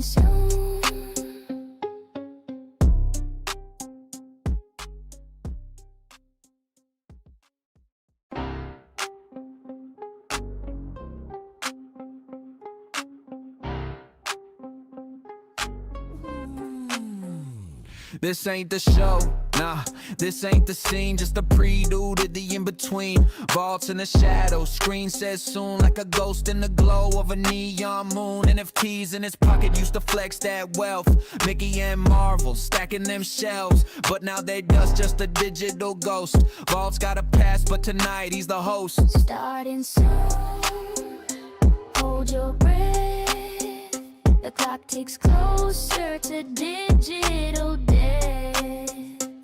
starting soon. This ain't the show, nah, this ain't the scene, just a prelude to the in-between. Vaults in the shadows, screen says soon, like a ghost in the glow of a neon moon. NFTs in his pocket used to flex that wealth. Mickey and Marvel stacking them shelves, but now they dust, just a digital ghost. Vault's got a pass, but tonight he's the host. Starting soon, hold your breath. The clock ticks closer to digital death.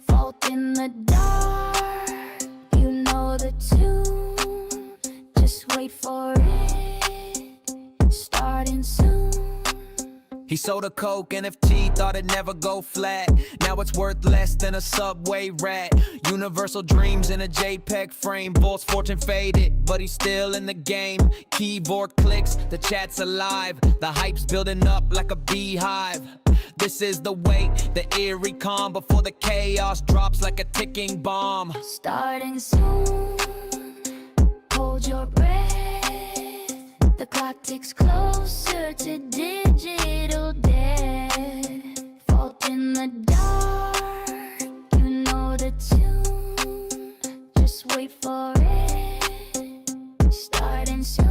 Fault in the dark, you know the tune. Just wait for it, starting soon. He sold a Coke NFT, thought it'd never go flat. Now it's worth less than a Subway rat. Universal dreams in a JPEG frame. Vault's fortune faded, but he's still in the game. Keyboard clicks, the chat's alive. The hype's building up like a beehive. This is the wait, the eerie calm before the chaos drops like a ticking bomb. Starting soon, hold your breath. The clock ticks closer to digital death. Fault in the dark, you know the tune. Just wait for it, starting soon.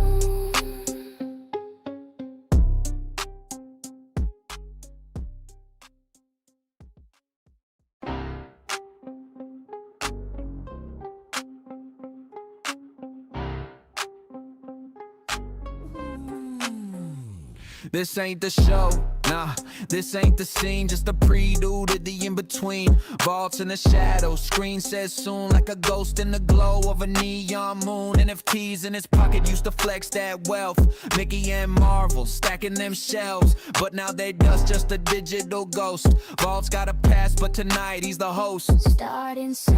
This ain't the show, nah, this ain't the scene, just a prelude to the in-between. Vaults in the shadows, screen says soon, like a ghost in the glow of a neon moon. NFTs in his pocket used to flex that wealth. Mickey and Marvel stacking them shelves, but now they dust, just a digital ghost. Vault's got a pass, but tonight he's the host. Starting soon,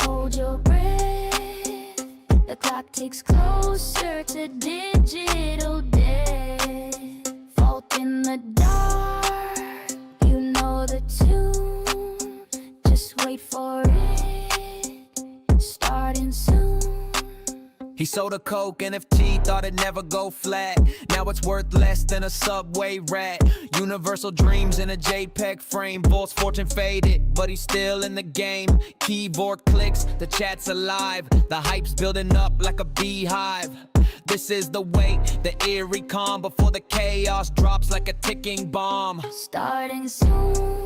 hold your breath. The clock ticks closer to digital death. Fault in the dark, you know the tune. Just wait for it, starting soon. He sold a Coke NFT, thought it'd never go flat. Now it's worth less than a Subway rat. Universal dreams in a JPEG frame. Vault's fortune faded, but he's still in the game. Keyboard clicks, the chat's alive. The hype's building up like a beehive. This is the wait, the eerie calm before the chaos drops like a ticking bomb. Starting soon,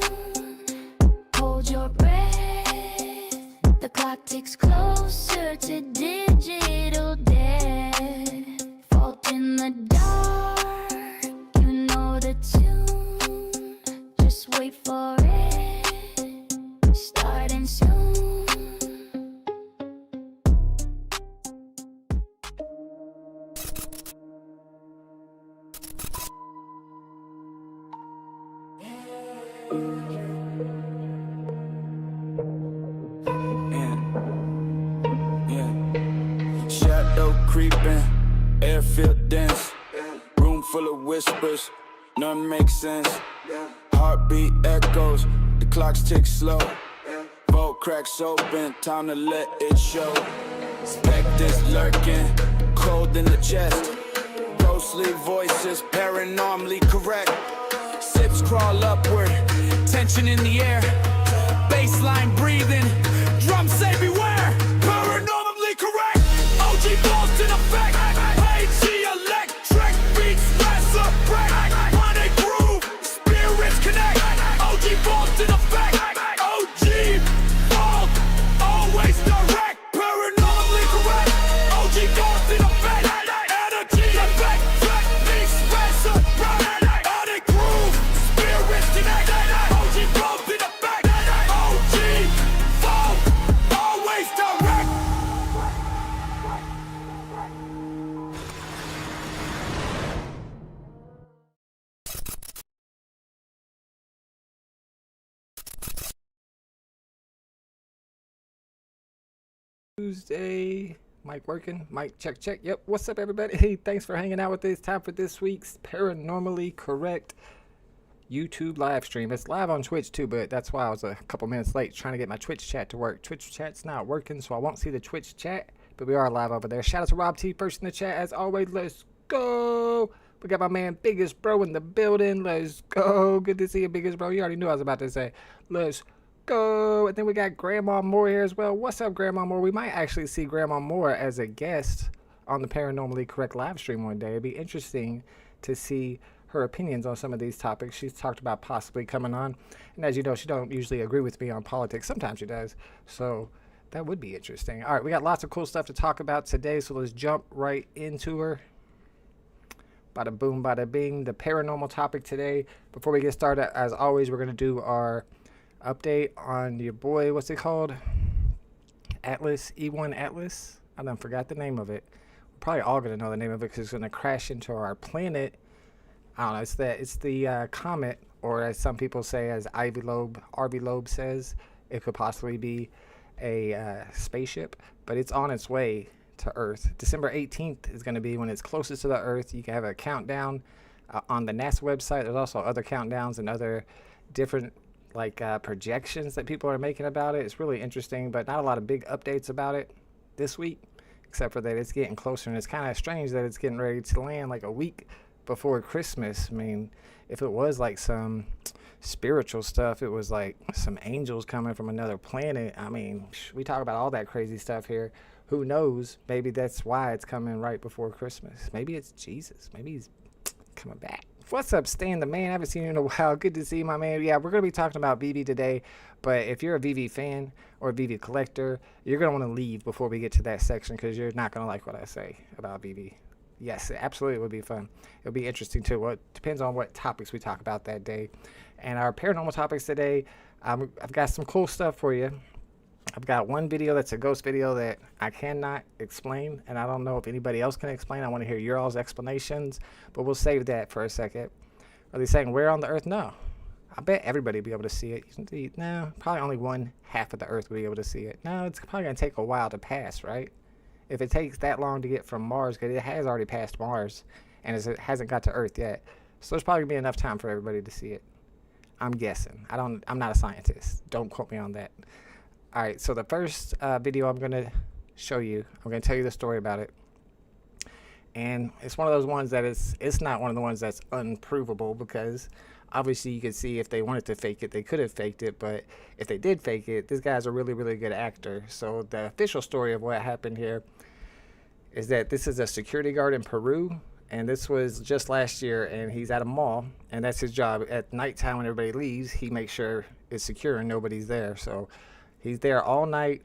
hold your breath. The clock ticks closer to digital death. Fault in the dark, you know the tune. Just wait for it, starting soon. Shadow creeping, air feel dense. Room full of whispers, none make sense. Heartbeat echoes, the clocks tick slow. Vault cracks open, time to let it show. Specters lurking, cold in the chest. Ghostly voices, paranormally correct. Sips crawl upward, tension in the air. Baseline breathing, drums say beware. Paranormally correct, OG balls in effect. Pagey electric, beats resurrect. Money groove, spirits connect. OG balls in effect. OG vault, always direct. Paranormally correct, OG balls in effect. Energy electric, beats resurrect. Money groove, spirits connect. OG balls in effect. OG vault, always direct. Tuesday, Mic working? Mic check, check. Yep. What's up, everybody? Hey, thanks for hanging out with us. Time for this week's Paranormally Correct YouTube live stream. It's live on Twitch too, but that's why I was a couple minutes late trying to get my Twitch chat to work. Twitch chat's not working, so I won't see the Twitch chat, but we are live over there. Shout out to Rob T first in the chat. As always, let's go. We got my man Biggest Bro in the building. Let's go. Good to see you, Biggest Bro. You already knew I was about to say, let's go. And then we got Grandma Moore here as well. What's up, Grandma Moore? We might actually see Grandma Moore as a guest on the Paranormally Correct live stream one day. It'd be interesting to see her opinions on some of these topics. She's talked about possibly coming on. And as you know, she don't usually agree with me on politics. Sometimes she does. So that would be interesting. All right, we got lots of cool stuff to talk about today, so let's jump right into her. Bada boom, bada bing. The paranormal topic today. Before we get started, as always, we're going to do our update on your boy, what's it called? Atlas, E1 Atlas. I done forgot the name of it. We're probably all going to know the name of it because it's going to crash into our planet. I don't know, it's the comet, or as some people say, as RV Loeb says, it could possibly be a spaceship, but it's on its way to Earth. December 18th is going to be when it's closest to the Earth. You can have a countdown on the NASA website. There's also other countdowns and other different projections that people are making about it. It's really interesting, but not a lot of big updates about it this week, except for that it's getting closer, and it's kind of strange that it's getting ready to land like a week before Christmas. I mean, if it was like some spiritual stuff, it was like some angels coming from another planet. I mean, we talk about all that crazy stuff here. Who knows? Maybe that's why it's coming right before Christmas. Maybe it's Jesus. Maybe he's coming back. What's up, Stan the man? I haven't seen you in a while. Good to see you, my man. Yeah, we're going to be talking about VeVe today, but if you're a VeVe fan or a VeVe collector, you're going to want to leave before we get to that section because you're not going to like what I say about VeVe. Yes, absolutely, it would be fun. It'll be interesting too. Well, it depends on what topics we talk about that day. And our paranormal topics today, I've got some cool stuff for you. I've got one video that's a ghost video that I cannot explain, and I don't know if anybody else can explain. I want to hear your all's explanations, but we'll save that for a second. Are they saying where on the Earth? No. I bet everybody will be able to see it. No, probably only one half of the Earth will be able to see it. No, it's probably going to take a while to pass, right? If it takes that long to get from Mars, because it has already passed Mars, and it hasn't got to Earth yet. So there's probably going to be enough time for everybody to see it. I'm guessing. I'm not a scientist. Don't quote me on that. All right, so the first video I'm going to show you, I'm going to tell you the story about it. And it's one of those ones that it's not one of the ones that's unprovable, because obviously you could see if they wanted to fake it, they could have faked it. But if they did fake it, this guy's a really, really good actor. So the official story of what happened here is that this is a security guard in Peru. And this was just last year, and he's at a mall, and that's his job. At nighttime when everybody leaves, he makes sure it's secure and nobody's there. So he's there all night,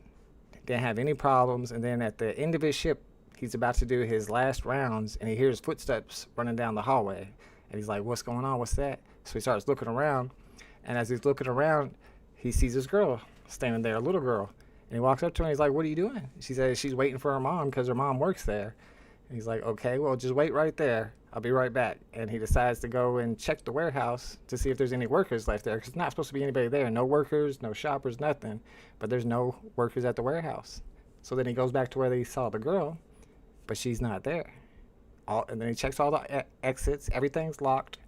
didn't have any problems, and then at the end of his shift, he's about to do his last rounds, and he hears footsteps running down the hallway. And he's like, what's going on? What's that? So he starts looking around, and as he's looking around, he sees this girl standing there, a little girl. And he walks up to her, and he's like, what are you doing? She says she's waiting for her mom because her mom works there. And he's like, okay, well, just wait right there. I'll be right back. And he decides to go and check the warehouse to see if there's any workers left there, because there's not supposed to be anybody there. No workers, no shoppers, nothing. But there's no workers at the warehouse. So then he goes back to where they saw the girl, but she's not there. And then he checks all the exits. Everything's locked.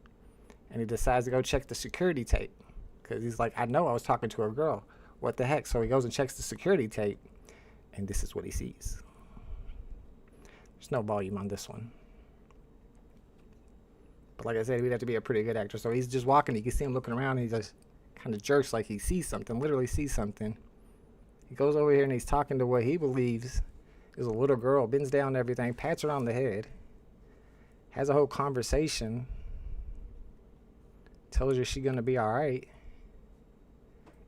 And he decides to go check the security tape, because he's like, I know I was talking to a girl. What the heck? So he goes and checks the security tape, and this is what he sees. There's no volume on this one. But like I said, we'd have to be a pretty good actor. So he's just walking. You can see him looking around, and he just kind of jerks like he sees something, literally sees something. He goes over here, and he's talking to what he believes is a little girl, bends down and everything, pats her on the head, has a whole conversation, tells her she's going to be all right.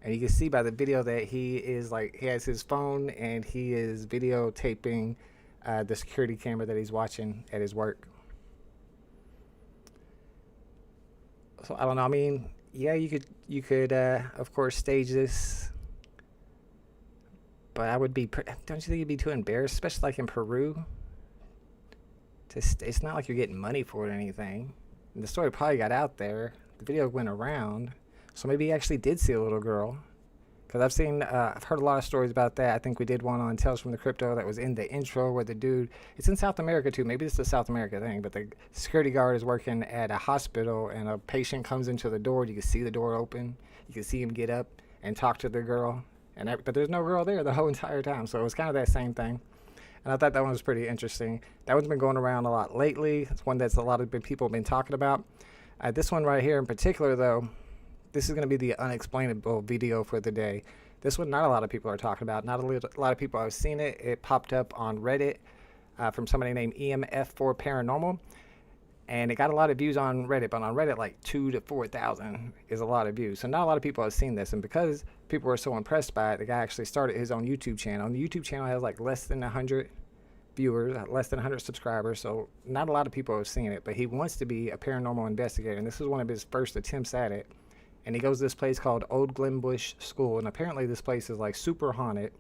And you can see by the video that he has his phone, and he is videotaping the security camera that he's watching at his work. So I don't know. I mean, yeah, you could of course stage this, but I would be. Don't you think you'd be too embarrassed, especially like in Peru? It's not like you're getting money for it or anything. And the story probably got out there. The video went around, so maybe he actually did see a little girl, Because I've heard a lot of stories about that. I think we did one on Tales from the Crypto that was in the intro where the dude, it's in South America too, maybe it's a South America thing, but the security guard is working at a hospital and a patient comes into the door. You can see the door open. You can see him get up and talk to the girl. But there's no girl there the whole entire time. So it was kind of that same thing. And I thought that one was pretty interesting. That one's been going around a lot lately. It's one that's a lot of people have been talking about. This one right here in particular, though, this is going to be the unexplainable video for the day. This one, not a lot of people are talking about. Not a lot of people have seen it. It popped up on Reddit from somebody named EMF for Paranormal. And it got a lot of views on Reddit. But on Reddit, like 2,000 to 4,000 is a lot of views. So not a lot of people have seen this. And because people were so impressed by it, the guy actually started his own YouTube channel. And the YouTube channel has like less than 100 viewers, less than 100 subscribers. So not a lot of people have seen it. But he wants to be a paranormal investigator. And this is one of his first attempts at it. And he goes to this place called Old Glenbush School. And apparently this place is like super haunted.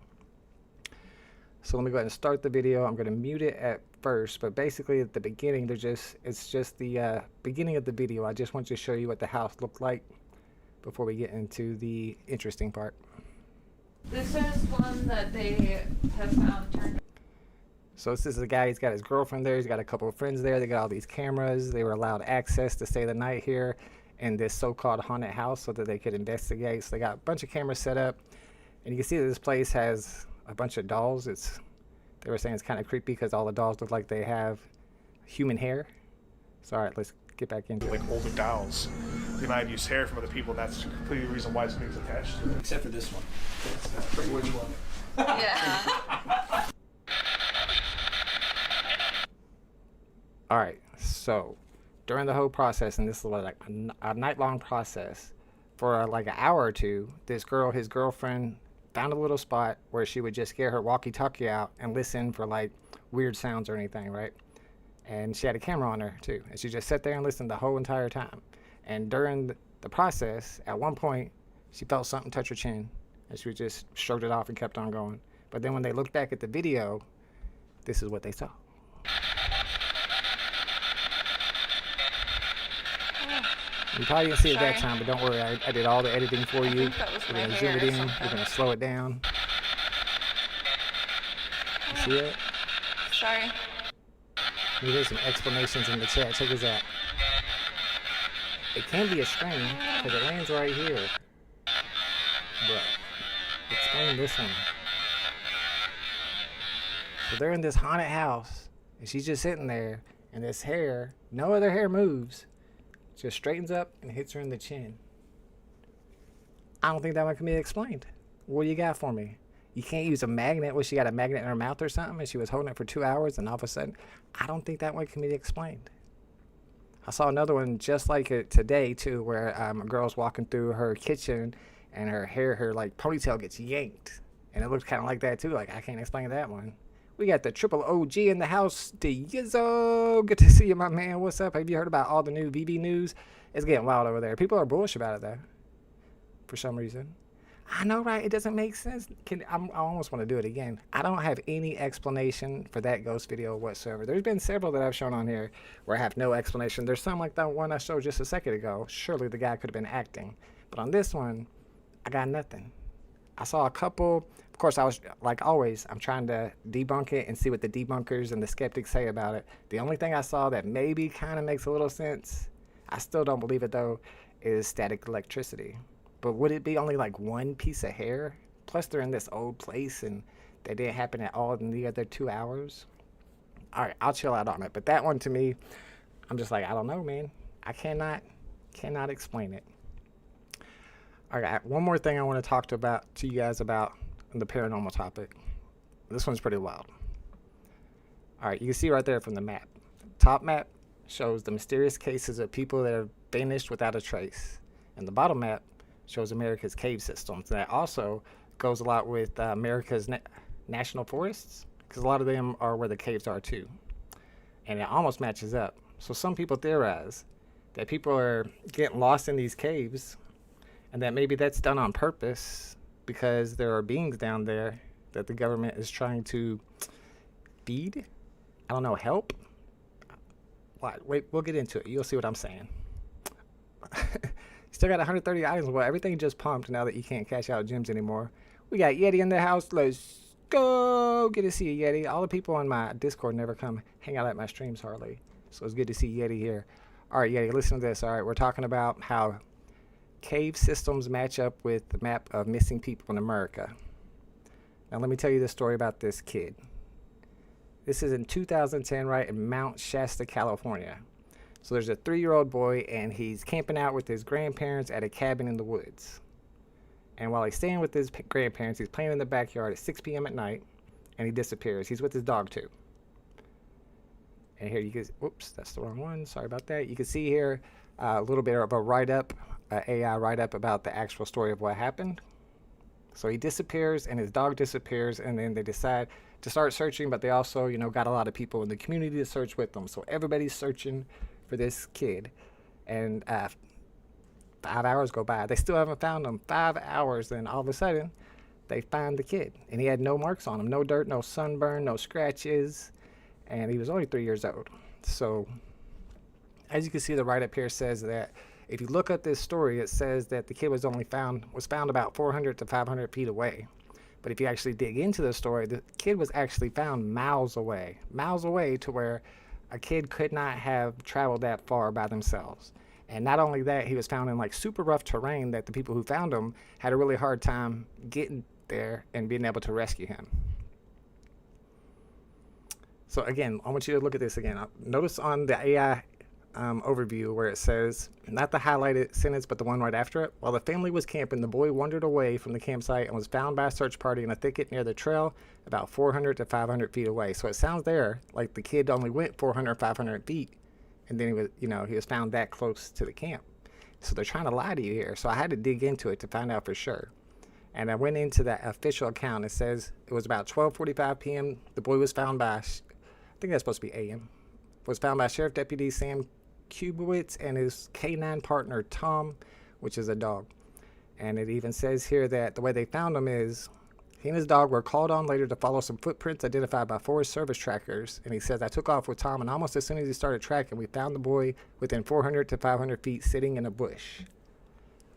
So let me go ahead and start the video. I'm going to mute it at first. But basically at the beginning, it's just the beginning of the video. I just want to show you what the house looked like before we get into the interesting part. This is one that they have found turned. So this is the guy. He's got his girlfriend there. He's got a couple of friends there. They got all these cameras. They were allowed access to stay the night here in this so-called haunted house so that they could investigate. So they got a bunch of cameras set up, and you can see that this place has a bunch of dolls. They were saying it's kind of creepy because all the dolls look like they have human hair. So all right, let's get back into it. Like older dolls. They might have used hair from other people. That's completely the reason why something's attached to it. Except for this one. That's pretty much one. Yeah. All right, so during the whole process, and this is like a night-long process, for like an hour or two, his girlfriend, found a little spot where she would just get her walkie-talkie out and listen for like weird sounds or anything, right? And she had a camera on her too, and she just sat there and listened the whole entire time. And during the process, at one point, she felt something touch her chin, and she just shrugged it off and kept on going. But then when they looked back at the video, this is what they saw. You probably didn't see it that time, but don't worry, I did all the editing for you. We're going to zoom it in, we're going to slow it down. You see it? Sorry. Here's some explanations in the chat. Check this out. It can be a string, because it lands right here. But explain this one. So they're in this haunted house, and she's just sitting there, and this hair, no other hair moves, just straightens up and hits her in the chin. I don't think that one can be explained. What do you got for me? You can't use a magnet. Well, she got a magnet in her mouth or something, and she was holding it for 2 hours, and all of a sudden, I don't think that one can be explained. I saw another one just like it today, too, where a girl's walking through her kitchen, and her like ponytail gets yanked. And it looked kind of like that, too. Like, I can't explain that one. We got the triple OG in the house, the Yizzo. Good to see you, my man. What's up? Have you heard about all the new VeVe news? It's getting wild over there. People are bullish about it, though, for some reason. I know, right? It doesn't make sense. I almost want to do it again. I don't have any explanation for that ghost video whatsoever. There's been several that I've shown on here where I have no explanation. There's some like that one I showed just a second ago. Surely the guy could have been acting. But on this one, I got nothing. I saw a couple. Of course, I was, like always, I'm trying to debunk it and see what the debunkers and the skeptics say about it. The only thing I saw that maybe kind of makes a little sense, I still don't believe it though, is static electricity. But would it be only like one piece of hair? Plus they're in this old place and that didn't happen at all in the other 2 hours. All right, I'll chill out on it. But that one to me, I'm just like, I don't know, man. I cannot explain it. All right, one more thing I want to talk to you guys about on the paranormal topic. This one's pretty wild. All right, you can see right there from the map. Top map shows the mysterious cases of people that have vanished without a trace. And the bottom map shows America's cave systems. That also goes a lot with America's national forests, because a lot of them are where the caves are too. And it almost matches up. So some people theorize that people are getting lost in these caves, and that maybe that's done on purpose because there are beings down there that the government is trying to feed. I don't know, help? Wait, we'll get into it. You'll see what I'm saying. Still got 130 items. Well, everything just pumped now that you can't cash out gems anymore. We got Yeti in the house. Let's go. Good to see you, Yeti. All the people on my Discord never come hang out at my streams hardly. So it's good to see Yeti here. All right, Yeti, listen to this. All right, we're talking about how cave systems match up with the map of missing people in America. Now, let me tell you the story about this kid. This is in 2010, right, in Mount Shasta, California. So there's a 3-year-old boy, and he's camping out with his grandparents at a cabin in the woods. And while he's staying with his grandparents, he's playing in the backyard at 6 p.m. at night, and he disappears. He's with his dog, too. And here you can, whoops, that's the wrong one. Sorry about that. You can see here a little bit of a write-up, AI write-up about the actual story of what happened. So he disappears, and his dog disappears, and then they decide to start searching, but they also, you know, got a lot of people in the community to search with them. So everybody's searching for this kid, and 5 hours go by. They still haven't found him. 5 hours, then all of a sudden, they find the kid, and he had no marks on him, no dirt, no sunburn, no scratches, and he was only 3 years old. So, as you can see, the write-up here says that if you look at this story, it says that the kid was found about 400 to 500 feet away. But if you actually dig into the story, the kid was actually found miles away to where a kid could not have traveled that far by themselves. And not only that, he was found in like super rough terrain that the people who found him had a really hard time getting there and being able to rescue him. So again, I want you to look at this again. Notice on the AI overview where it says, not the highlighted sentence, but the one right after it. While the family was camping, the boy wandered away from the campsite and was found by a search party in a thicket near the trail about 400 to 500 feet away. So it sounds there like the kid only went 400, 500 feet, and then he was found that close to the camp. So they're trying to lie to you here. So I had to dig into it to find out for sure. And I went into that official account. It says it was about 12:45 p.m. The boy was found by, I think that's supposed to be a.m., was found by Sheriff Deputy Sam Kubowitz and his K9 partner Tom, which is a dog. And it even says here that the way they found him is he and his dog were called on later to follow some footprints identified by Forest Service trackers. And he says, I took off with Tom, and almost as soon as he started tracking, we found the boy within 400 to 500 feet sitting in a bush.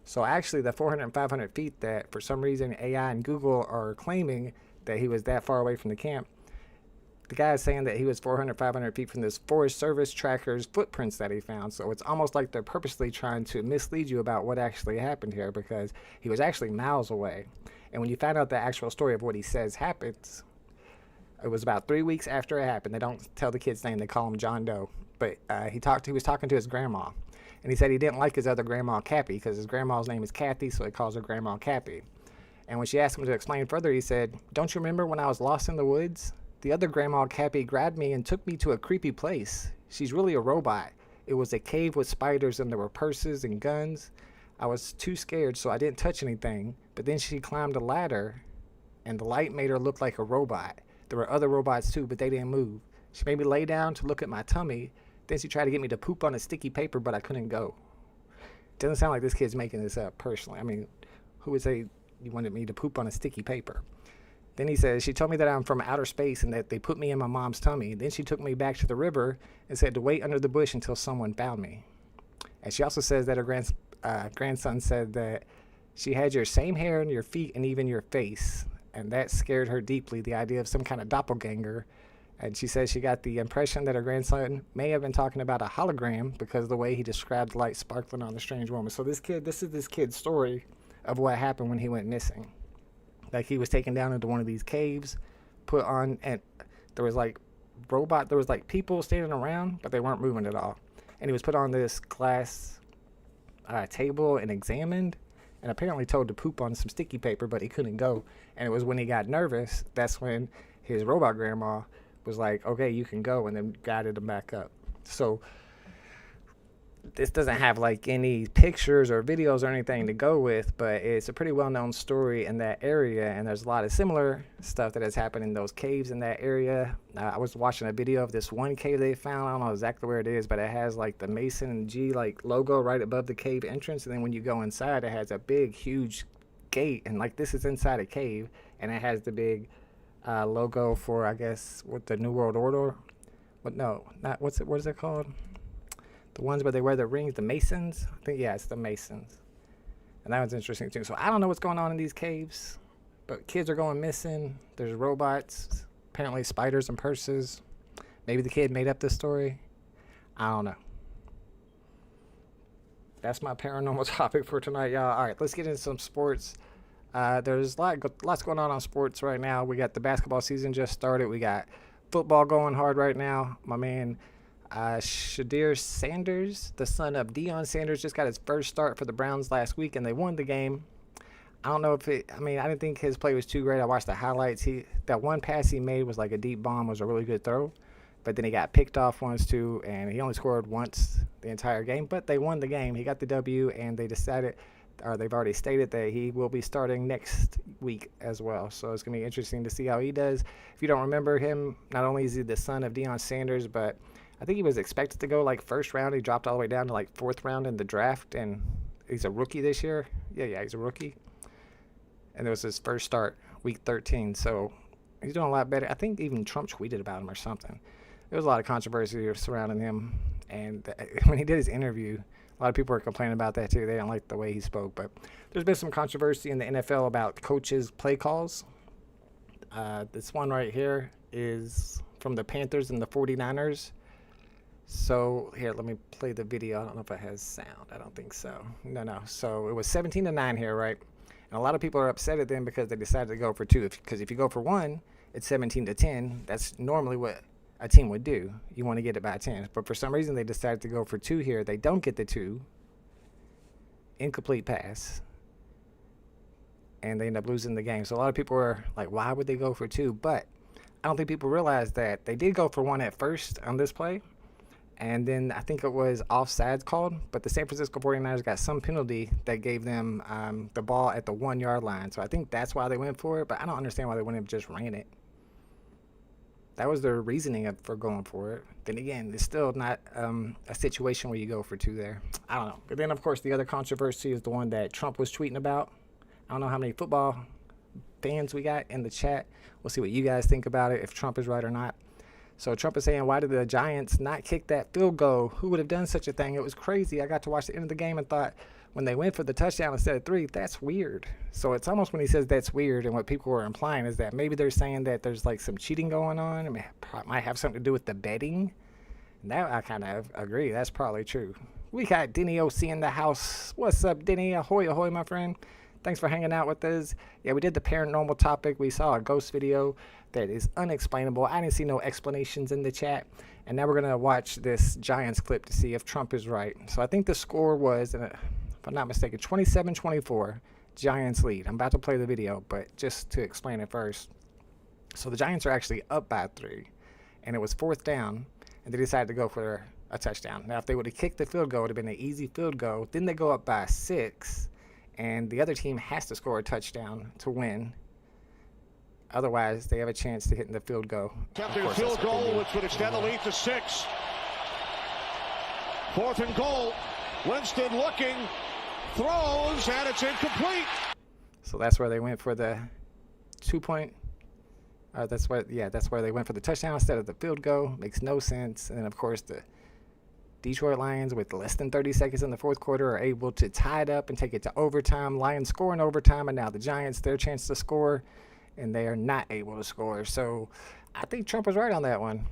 So actually the 400 and 500 feet that for some reason AI and Google are claiming that he was that far away from the camp, the guy is saying that he was 400, 500 feet from this Forest Service tracker's footprints that he found. So it's almost like they're purposely trying to mislead you about what actually happened here, because he was actually miles away. And when you find out the actual story of what he says happens, it was about 3 weeks after it happened. They don't tell the kid's name. They call him John Doe. But he was talking to his grandma. And he said he didn't like his other grandma, Cappy, because his grandma's name is Kathy, so he calls her Grandma Cappy. And when she asked him to explain further, he said, don't you remember when I was lost in the woods? The other Grandma Cappy grabbed me and took me to a creepy place. She's really a robot. It was a cave with spiders and there were purses and guns. I was too scared, so I didn't touch anything. But then she climbed a ladder and the light made her look like a robot. There were other robots too, but they didn't move. She made me lay down to look at my tummy. Then she tried to get me to poop on a sticky paper, but I couldn't go. Doesn't sound like this kid's making this up personally. I mean, who would say you wanted me to poop on a sticky paper? Then he says, she told me that I'm from outer space and that they put me in my mom's tummy. Then she took me back to the river and said to wait under the bush until someone found me. And she also says that her grandson said that she had your same hair on your feet and even your face. And that scared her deeply, the idea of some kind of doppelganger. And she says she got the impression that her grandson may have been talking about a hologram because of the way he described the light sparkling on the strange woman. So this is this kid's story of what happened when he went missing. Like he was taken down into one of these caves, put on, and there was like people standing around, but they weren't moving at all. And he was put on this glass table and examined, and apparently told to poop on some sticky paper, but he couldn't go. And it was when he got nervous, that's when his robot grandma was like, okay, you can go, and then guided him back up. So this doesn't have like any pictures or videos or anything to go with, but it's a pretty well-known story in that area, and there's a lot of similar stuff that has happened in those caves in that area. I was watching a video of this one cave they found. I don't know exactly where it is, but it has like the Mason and G like logo right above the cave entrance, and then when you go inside, it has a big, huge gate, and like this is inside a cave, and it has the big logo for, I guess, what, the New World Order. But no, what is it called? The ones where they wear the rings, the Masons? I think, yeah, it's the Masons. And that one's interesting too. So I don't know what's going on in these caves, but kids are going missing. There's robots, apparently spiders and purses. Maybe the kid made up this story. I don't know. That's my paranormal topic for tonight, y'all. All right, let's get into some sports. There's lots going on sports right now. We got the basketball season just started. We got football going hard right now. My man Shadir Sanders, the son of Deion Sanders, just got his first start for the Browns last week, and they won the game. I don't know if I didn't think his play was too great. I watched the highlights. That one pass he made was like a deep bomb, was a really good throw. But then he got picked off once too, and he only scored once the entire game. But they won the game. He got the W, and they've already stated that he will be starting next week as well. So it's going to be interesting to see how he does. If you don't remember him, not only is he the son of Deion Sanders, but I think he was expected to go like first round. He dropped all the way down to like fourth round in the draft, and he's a rookie this year. Yeah, he's a rookie. And it was his first start, week 13. So he's doing a lot better. I think even Trump tweeted about him or something. There was a lot of controversy surrounding him. And when he did his interview, a lot of people were complaining about that too. They didn't like the way he spoke. But there's been some controversy in the NFL about coaches' play calls. This one right here is from the Panthers and the 49ers. So here, let me play the video. I don't know if it has sound. I don't think so. No. So it was 17-9 here, right? And a lot of people are upset at them because they decided to go for two. Because if you go for one, it's 17-10. That's normally what a team would do. You want to get it by 10. But for some reason, they decided to go for two here. They don't get the two. Incomplete pass. And they end up losing the game. So a lot of people are like, why would they go for two? But I don't think people realize that they did go for one at first on this play. And then I think it was offsides called, but the San Francisco 49ers got some penalty that gave them the ball at the 1 yard line. So I think that's why they went for it, but I don't understand why they wouldn't have just ran it. That was their reasoning for going for it. Then again, it's still not a situation where you go for two there. I don't know. But then, of course, the other controversy is the one that Trump was tweeting about. I don't know how many football fans we got in the chat. We'll see what you guys think about it, if Trump is right or not. So Trump is saying, why did the Giants not kick that field goal? Who would have done such a thing? It was crazy. I got to watch the end of the game and thought, when they went for the touchdown instead of three, that's weird. So it's almost when he says that's weird, and what people were implying is that maybe they're saying that there's like some cheating going on. It might have something to do with the betting. And that I kind of agree. That's probably true. We got Denny OC in the house. What's up, Denny? Ahoy, ahoy, my friend. Thanks for hanging out with us. Yeah, we did the paranormal topic. We saw a ghost video that is unexplainable. I didn't see no explanations in the chat. And now we're going to watch this Giants clip to see if Trump is right. So I think the score was, if I'm not mistaken, 27-24, Giants lead. I'm about to play the video, but just to explain it first. So the Giants are actually up by 3, and it was 4th down, and they decided to go for a touchdown. Now, if they would have kicked the field goal, it would have been an easy field goal. Then they go up by 6, and the other team has to score a touchdown to win. Otherwise, they have a chance to hit in the field goal. Attempting a field goal, which would extend the lead to 6. 4th and goal. Winston looking, throws, and it's incomplete. So that's where they went for the 2-point. That's where they went for the touchdown instead of the field goal. Makes no sense. And of course, the Detroit Lions, with less than 30 seconds in the 4th quarter, are able to tie it up and take it to overtime. Lions score in overtime, and now the Giants, their chance to score, and they are not able to score. So I think Trump was right on that one.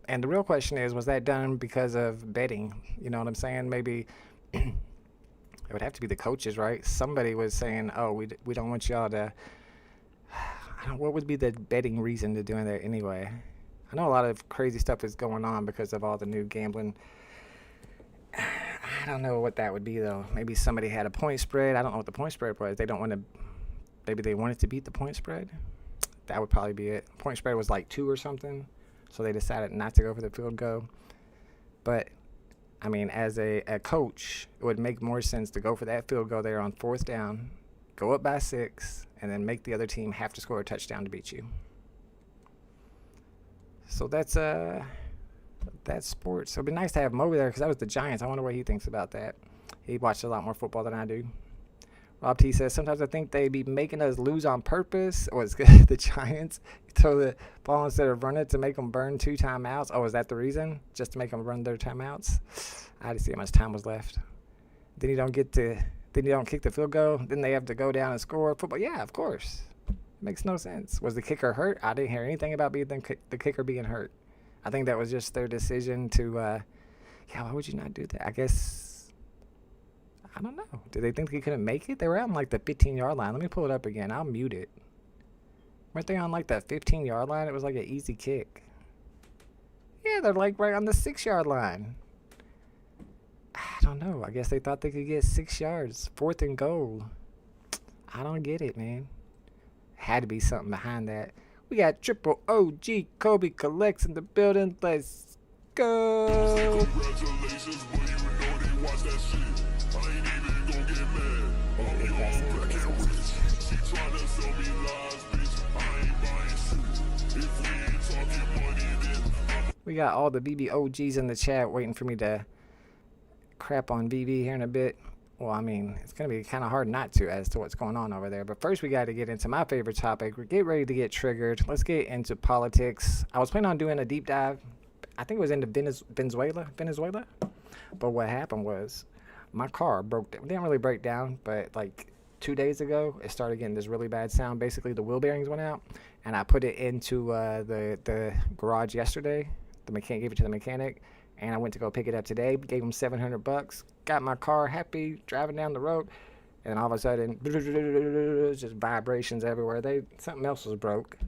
And the real question is, was that done because of betting? You know what I'm saying? Maybe it would have to be the coaches, right? Somebody was saying, oh, we don't want y'all to... what would be the betting reason to doing that anyway? I know a lot of crazy stuff is going on because of all the new gambling. I don't know what that would be, though. Maybe somebody had a point spread. I don't know what the point spread was. Maybe they wanted to beat the point spread. That would probably be it. Point spread was like 2 or something, so they decided not to go for the field goal. But, I mean, as a coach, it would make more sense to go for that field goal there on 4th down, go up by 6, and then make the other team have to score a touchdown to beat you. So that's sports. So it'd be nice to have Mo there because that was the Giants. I wonder what he thinks about that. He watched a lot more football than I do. Rob T says, sometimes I think they be making us lose on purpose. Or it's good, the Giants. You throw the ball instead of run it to make them burn 2 timeouts. Oh, is that the reason? Just to make them run their timeouts? I had to see how much time was left. Then you don't get to Then you don't kick the field goal. Then they have to go down and score football. Yeah, of course. It makes no sense. Was the kicker hurt? I didn't hear anything about the kicker being hurt. I think that was just their decision to, yeah, why would you not do that? I guess, I don't know. Did they think he couldn't make it? They were on like the 15-yard line. Let me pull it up again. I'll mute it. Weren't they on like that 15-yard line? It was like an easy kick. Yeah, they're like right on the 6-yard line. I don't know. I guess they thought they could get 6 yards. 4th and goal. I don't get it, man. Had to be something behind that. We got triple OG Kobe Collects in the building. Let's go. We got all the VeVe OGs in the chat waiting for me to crap on VeVe here in a bit. Well, I mean, it's going to be kind of hard not to as to what's going on over there. But first, we got to get into my favorite topic. We get ready to get triggered. Let's get into politics. I was planning on doing a deep dive. I think it was into Venezuela. But what happened was my car broke down. It didn't really break down, but like 2 days ago, it started getting this really bad sound. Basically, the wheel bearings went out, and I put it into the garage yesterday. The mechanic gave it to the mechanic, and I went to go pick it up today. Gave him $700. Got my car, happy, driving down the road, and all of a sudden, just vibrations everywhere. Something else was broke,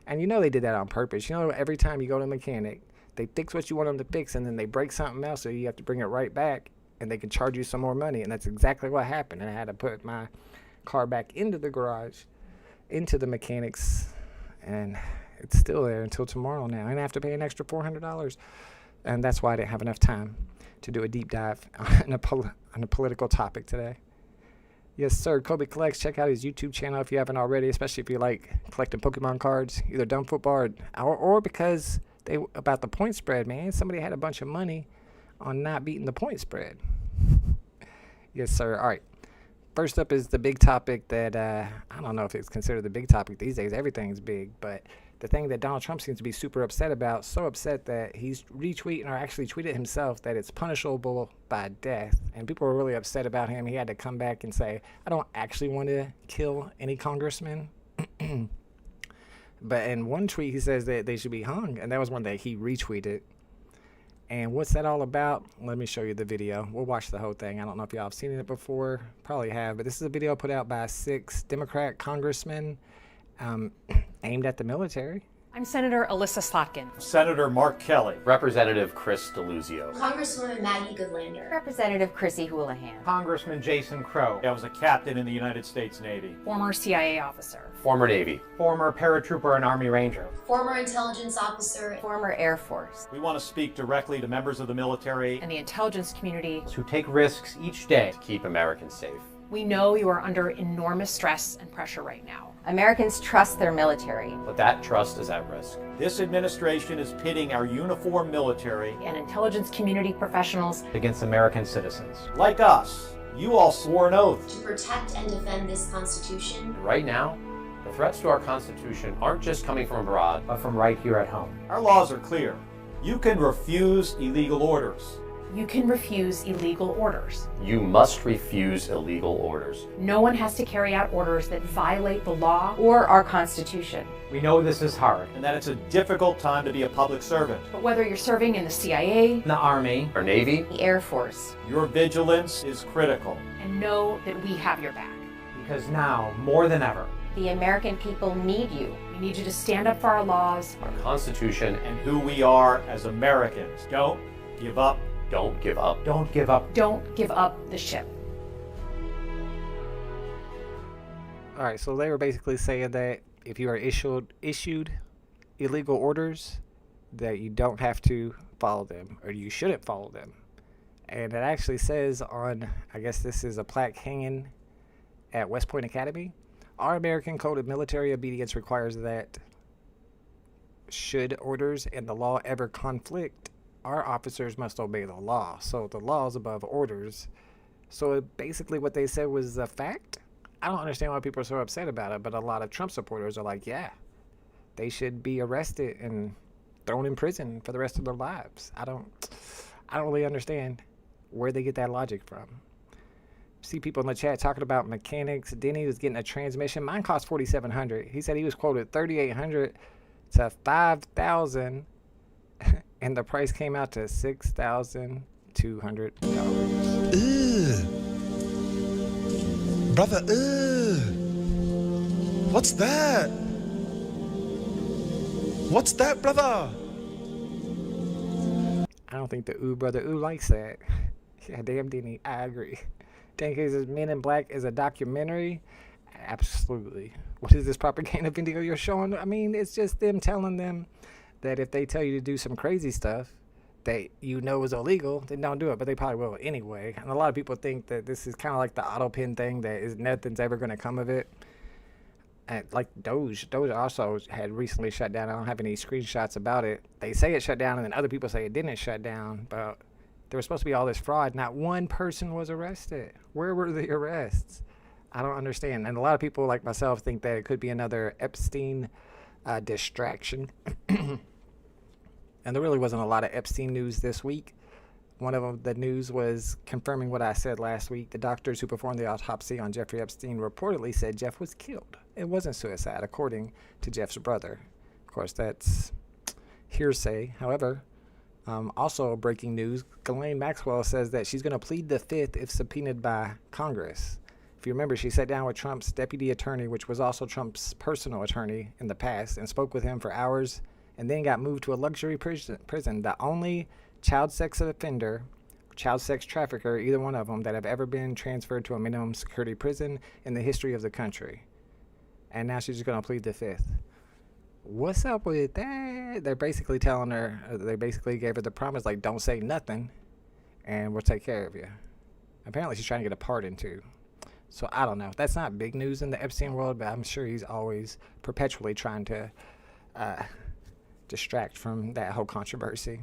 and you know they did that on purpose. You know, every time you go to a mechanic, they fix what you want them to fix, and then they break something else, so you have to bring it right back, and they can charge you some more money. And that's exactly what happened. And I had to put my car back into the garage, into the mechanics, and it's still there until tomorrow now. And I have to pay an extra $400. And that's why I didn't have enough time to do a deep dive on a political topic today. Yes, sir. Kobe Collects. Check out his YouTube channel if you haven't already, especially if you like collecting Pokemon cards, either dumb football or because about the point spread, man. Somebody had a bunch of money on not beating the point spread. Yes, sir. All right. First up is the big topic that I don't know if it's considered the big topic these days. Everything's big, but the thing that Donald Trump seems to be super upset about, so upset that he's retweeting or actually tweeted himself that it's punishable by death. And people were really upset about him. He had to come back and say, I don't actually want to kill any congressman. But in one tweet, he says that they should be hung. And that was one that he retweeted. And what's that all about? Let me show you the video. We'll watch the whole thing. I don't know if y'all have seen it before. Probably have. But this is a video put out by 6 Democrat congressmen aimed at the military. I'm Senator Alyssa Slotkin. Senator Mark Kelly. Representative Chris DeLuzio. Congresswoman Maggie Goodlander. Representative Chrissy Houlihan. Congressman Jason Crow. I was a captain in the United States Navy. Former CIA officer. Former Navy. Former paratrooper and Army Ranger. Former intelligence officer. Former Air Force. We want to speak directly to members of the military and the intelligence community who take risks each day to keep Americans safe. We know you are under enormous stress and pressure right now. Americans trust their military. But that trust is at risk. This administration is pitting our uniformed military and intelligence community professionals against American citizens. Like us, you all swore an oath to protect and defend this Constitution. Right now, the threats to our Constitution aren't just coming from abroad, but from right here at home. Our laws are clear. You can refuse illegal orders. You can refuse illegal orders. You must refuse illegal orders. No one has to carry out orders that violate the law or our Constitution. We know this is hard and that it's a difficult time to be a public servant. But whether you're serving in the CIA, the Army, or Navy, the Air Force, your vigilance is critical. And know that we have your back. Because now, more than ever, the American people need you. We need you to stand up for our laws, our Constitution, and who we are as Americans. Don't give up. Don't give up. Don't give up. Don't give up the ship. All right, so they were basically saying that if you are issued illegal orders, that you don't have to follow them, or you shouldn't follow them. And it actually says on, I guess this is a plaque hanging at West Point Academy, our American Code of Military Obedience requires that should orders and the law ever conflict, our officers must obey the law. So the law is above orders. So basically what they said was a fact. I don't understand why people are so upset about it, but a lot of Trump supporters are like, yeah, they should be arrested and thrown in prison for the rest of their lives. I don't really understand where they get that logic from. see people in the chat talking about mechanics. Denny was getting a transmission. Mine cost $4,700. He said he was quoted $3,800 to $5,000, and the price came out to $6,200. Brother, what's that? What's that, brother? I don't think the brother likes that. Yeah, damn Denny, I agree. Dan K says Men in Black is a documentary. Absolutely. What is this propaganda video you're showing? I mean, it's just them telling them that if they tell you to do some crazy stuff that you know is illegal, then don't do it. But they probably will anyway. And a lot of people think that this is kind of like the auto pin thing, that is nothing's ever going to come of it. And like Doge also had recently shut down. I don't have any screenshots about it. They say it shut down, and then other people say it didn't shut down. But there was supposed to be all this fraud. Not one person was arrested. Where were the arrests? I don't understand. And a lot of people like myself think that it could be another Epstein distraction. And there really wasn't a lot of Epstein news this week. One of the news was confirming what I said last week. The doctors who performed the autopsy on Jeffrey Epstein reportedly said Jeff was killed. It wasn't suicide, according to Jeff's brother. Of course, that's hearsay. However, also breaking news, Ghislaine Maxwell says that she's going to plead the fifth if subpoenaed by Congress. If you remember, she sat down with Trump's deputy attorney, which was also Trump's personal attorney in the past, and spoke with him for hours, and then got moved to a luxury prison. The only child sex offender, child sex trafficker, either one of them, that have ever been transferred to a minimum security prison in the history of the country. And now she's just going to plead the fifth. What's up with that? They're basically telling her, they basically gave her the promise, like, don't say nothing, and we'll take care of you. Apparently she's trying to get a pardon, too. So I don't know. That's not big news in the Epstein world, but I'm sure he's always perpetually trying to distract from that whole controversy.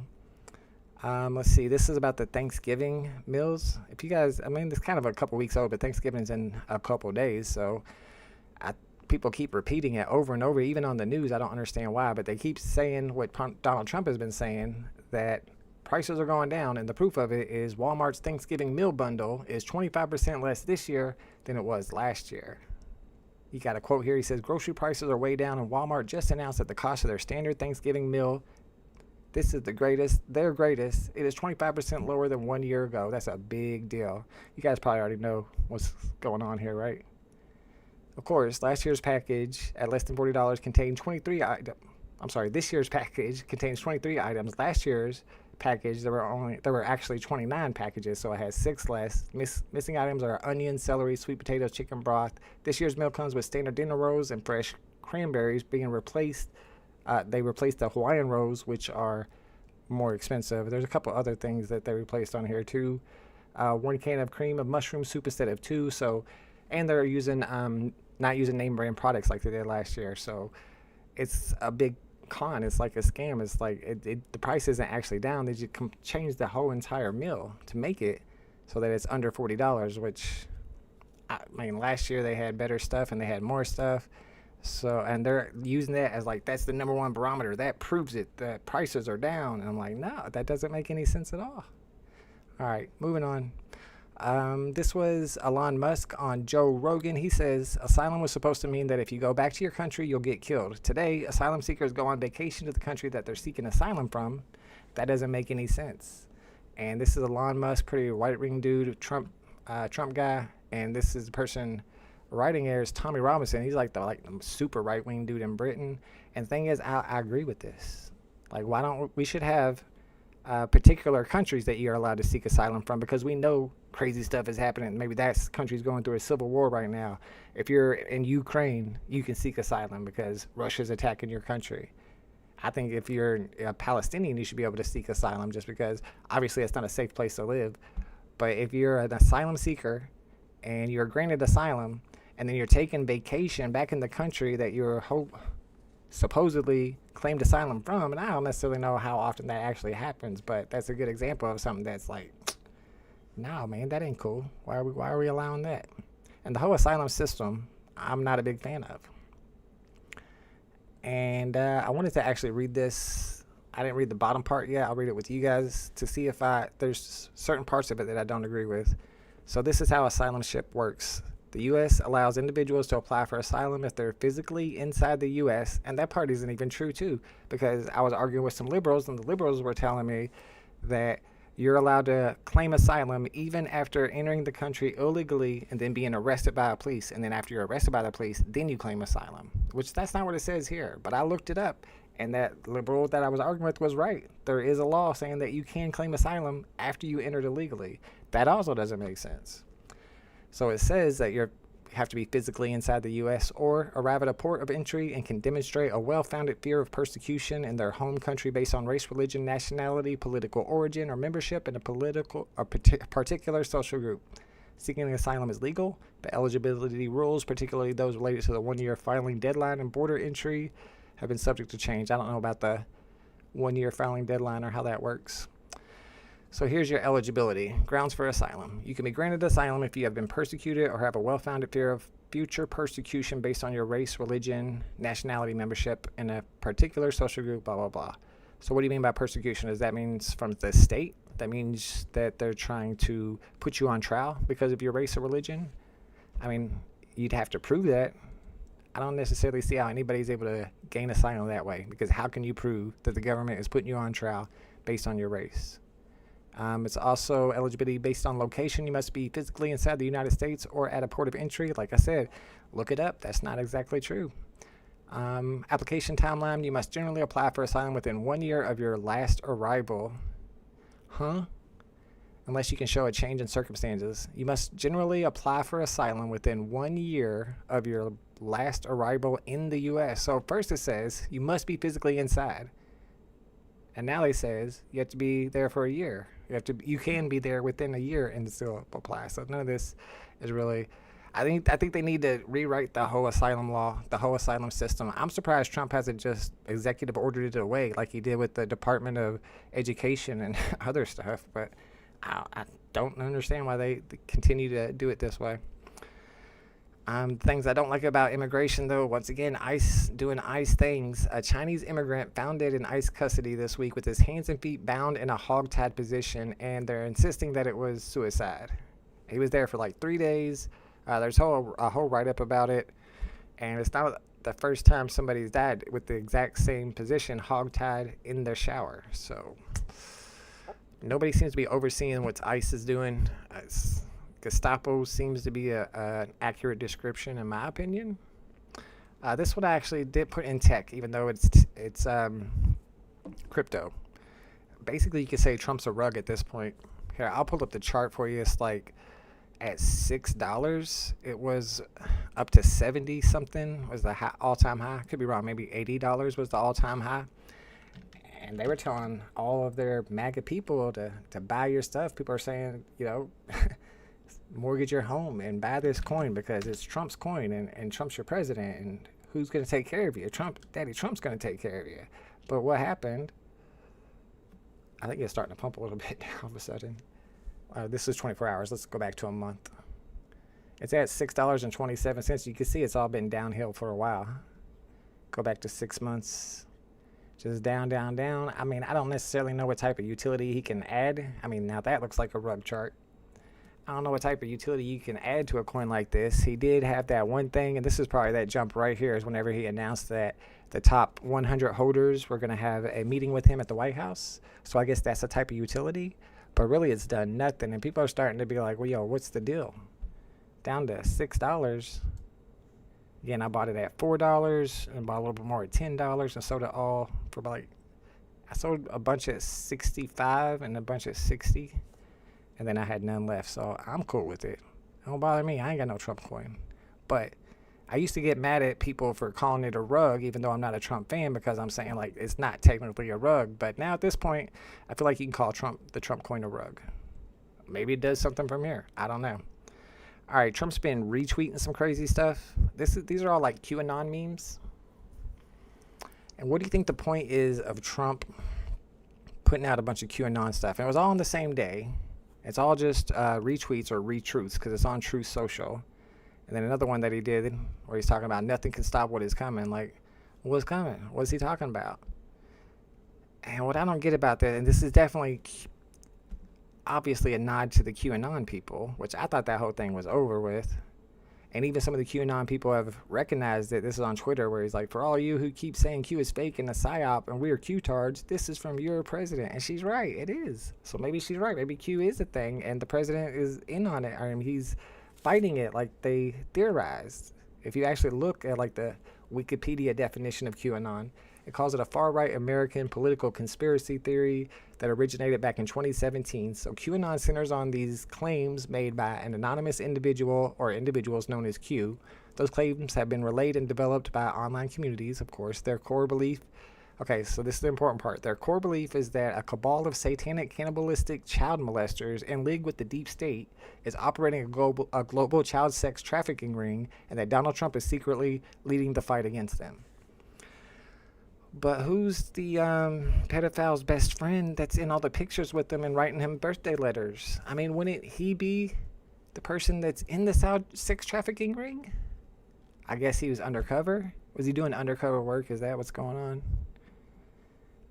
Let's see. This is about the Thanksgiving meals. If you guys, I mean, it's kind of a couple weeks old, but Thanksgiving's in a couple days, so people keep repeating it over and over, even on the news. I don't understand why, but they keep saying what Donald Trump has been saying, that prices are going down, and the proof of it is Walmart's Thanksgiving meal bundle is 25% less this year than it was last year. You got a quote here. He says, grocery prices are way down, and Walmart just announced that the cost of their standard Thanksgiving meal, this is the greatest, their greatest, it is 25% lower than 1 year ago. That's a big deal. You guys probably already know what's going on here, right? Of course, last year's package at less than $40 contained 23 items. I'm sorry, this year's package contains 23 items. Last year's package, there were actually 29 packages, so it has 6 less. Missing items are onion, celery, sweet potatoes, chicken broth. This year's meal comes with standard dinner rolls and fresh cranberries being replaced. They replaced the Hawaiian rolls, which are more expensive. There's a couple other things that they replaced on here too. 1 can of cream of mushroom soup instead of 2. So, and they're using not using name brand products like they did last year. So, it's a big con. It's like a scam. It's like the price isn't actually down. They just change the whole entire meal to make it so that it's under $40, which, I mean, last year they had better stuff and they had more stuff. So, and they're using that as like, that's the #1 barometer. That proves it, that prices are down. And I'm like, no, that doesn't make any sense at all. All right, moving on. This was Elon Musk on Joe Rogan. He says asylum was supposed to mean that if you go back to your country, you'll get killed. Today, asylum seekers go on vacation to the country that they're seeking asylum from. That doesn't make any sense. And this is Elon Musk, pretty right-wing dude, Trump guy. And this is the person writing here is Tommy Robinson. He's like the super right-wing dude in Britain. And the thing is, I agree with this. Like, why don't we should have particular countries that you're allowed to seek asylum from, because we know crazy stuff is happening. Maybe that country's going through a civil war right now. If you're in Ukraine, you can seek asylum because Russia's attacking your country. I think if you're a Palestinian, you should be able to seek asylum, just because obviously it's not a safe place to live. But if you're an asylum seeker and you're granted asylum and then you're taking vacation back in the country that you're supposedly claimed asylum from, and I don't necessarily know how often that actually happens, but that's a good example of something that's like, no, man, that ain't cool. Why are we allowing that? And the whole asylum system, I'm not a big fan of. And I wanted to actually read this. I didn't read the bottom part yet. I'll read it with you guys to see if there's certain parts of it that I don't agree with. So this is how asylumship works. The U.S. allows individuals to apply for asylum if they're physically inside the U.S., and that part isn't even true, too, because I was arguing with some liberals, and the liberals were telling me that you're allowed to claim asylum even after entering the country illegally and then being arrested by the police, and then after you're arrested by the police, then you claim asylum, which that's not what it says here, but I looked it up, and that liberal that I was arguing with was right. There is a law saying that you can claim asylum after you entered illegally. That also doesn't make sense. So it says that you have to be physically inside the U.S. or arrive at a port of entry and can demonstrate a well-founded fear of persecution in their home country based on race, religion, nationality, political origin, or membership in a particular social group. Seeking asylum is legal, but eligibility rules, particularly those related to the one-year filing deadline and border entry, have been subject to change. I don't know about the one-year filing deadline or how that works. So here's your eligibility. Grounds for asylum. You can be granted asylum if you have been persecuted or have a well-founded fear of future persecution based on your race, religion, nationality, membership in a particular social group, blah, blah, blah. So what do you mean by persecution? Does that mean from the state? That means that they're trying to put you on trial because of your race or religion? I mean, you'd have to prove that. I don't necessarily see how anybody's able to gain asylum that way, because how can you prove that the government is putting you on trial based on your race? It's also eligibility based on location. You must be physically inside the United States or at a port of entry. Like I said, look it up. That's not exactly true. Application timeline. You must generally apply for asylum within 1 year of your last arrival. Unless you can show a change in circumstances. You must generally apply for asylum within 1 year of your last arrival in the U.S. So first it says you must be physically inside. And now it says you have to be there for a year. You can be there within a year and still apply. So none of this is really. I think they need to rewrite the whole asylum law, the whole asylum system. I'm surprised Trump hasn't just executive ordered it away like he did with the Department of Education and other stuff. But I don't understand why they continue to do it this way. Things I don't like about immigration, though, once again, ICE doing ICE things. A Chinese immigrant found dead in ICE custody this week with his hands and feet bound in a hog-tied position, and they're insisting that it was suicide. He was there for like 3 days. There's a whole write-up about it, and it's not the first time somebody's died with the exact same position, hog-tied in their shower. So nobody seems to be overseeing what ICE is doing. Gestapo seems to be an accurate description, in my opinion. This one I actually did put in tech, even though it's crypto. Basically, you could say Trump's a rug at this point. Here, I'll pull up the chart for you. It's like at $6. It was up to 70 something was the all-time high. Could be wrong. Maybe $80 was the all-time high. And they were telling all of their MAGA people to buy your stuff. People are saying, mortgage your home and buy this coin because it's Trump's coin and Trump's your president, and who's going to take care of you? Daddy Trump's going to take care of you. But what happened? I think it's starting to pump a little bit all of a sudden. This is 24 hours. Let's go back to a month. It's at $6.27. You can see it's all been downhill for a while. Go back to 6 months. Just down, down, down. I mean, I don't necessarily know what type of utility he can add. I mean, now that looks like a rug chart. I don't know what type of utility you can add to a coin like this. He did have that one thing, and this is probably that jump right here, is whenever he announced that the top 100 holders were going to have a meeting with him at the White House. So I guess that's a type of utility. But really, it's done nothing, and people are starting to be like, well, yo, what's the deal? Down to $6. Again, I bought it at $4 and bought a little bit more at $10 and sold it all for like, I sold a bunch at 65 and a bunch at 60. And then I had none left, so I'm cool with it. Don't bother me. I ain't got no Trump coin. But I used to get mad at people for calling it a rug, even though I'm not a Trump fan, because I'm saying, like, it's not technically a rug. But now at this point, I feel like you can call the Trump coin a rug. Maybe it does something from here. I don't know. All right, Trump's been retweeting some crazy stuff. These are all like QAnon memes. And what do you think the point is of Trump putting out a bunch of QAnon stuff? And it was all on the same day. It's all just retweets or retruths because it's on Truth Social. And then another one that he did where he's talking about nothing can stop what is coming. Like, what's coming? What's he talking about? And what I don't get about that, and this is definitely obviously a nod to the QAnon people, which I thought that whole thing was over with. And even some of the QAnon people have recognized it. This is on Twitter where he's like, for all you who keep saying Q is fake and a psyop and we're Q-tards, this is from your president. And she's right. It is. So maybe she's right. Maybe Q is a thing and the president is in on it. I mean, he's fighting it like they theorized. If you actually look at like the Wikipedia definition of QAnon, it calls it a far-right American political conspiracy theory that originated back in 2017. So QAnon centers on these claims made by an anonymous individual or individuals known as Q. Those claims have been relayed and developed by online communities, of course. Their core belief, okay, so this is the important part. Their core belief is that a cabal of satanic, cannibalistic child molesters in league with the deep state is operating a global child sex trafficking ring, and that Donald Trump is secretly leading the fight against them. But who's the pedophile's best friend that's in all the pictures with them and writing him birthday letters? I mean, wouldn't he be the person that's in the sex trafficking ring? I guess he was undercover. Was he doing undercover work? Is that what's going on?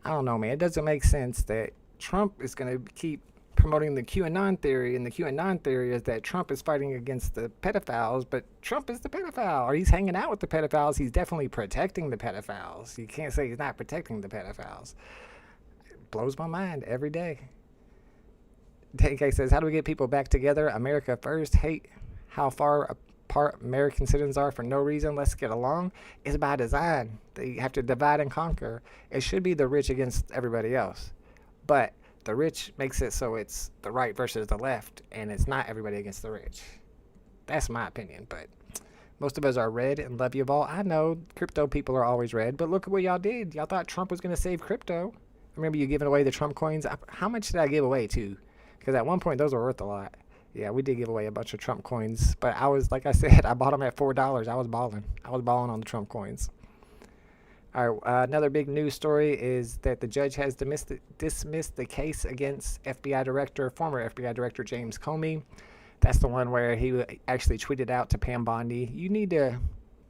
I don't know, man. It doesn't make sense that Trump is going to keep promoting the QAnon theory, and the QAnon theory is that Trump is fighting against the pedophiles, but Trump is the pedophile, or he's hanging out with the pedophiles. He's definitely protecting the pedophiles. You can't say he's not protecting the pedophiles. It blows my mind every day. DK says, how do we get people back together? America first. Hate how far apart American citizens are for no reason. Let's get along. It's by design. They have to divide and conquer. It should be the rich against everybody else, but the rich makes it so it's the right versus the left, and it's not everybody against the rich. That's my opinion, but most of us are red and love you all. I know crypto people are always red, but look at what y'all did. Y'all thought Trump was going to save crypto. I remember you giving away the Trump coins. How much did I give away to? Because at one point, those were worth a lot. Yeah, we did give away a bunch of Trump coins, but I was, like I said, I bought them at $4. I was balling. I was balling on the Trump coins. All right, another big news story is that the judge has dismissed the case against former FBI Director James Comey. That's the one where he actually tweeted out to Pam Bondi, you need to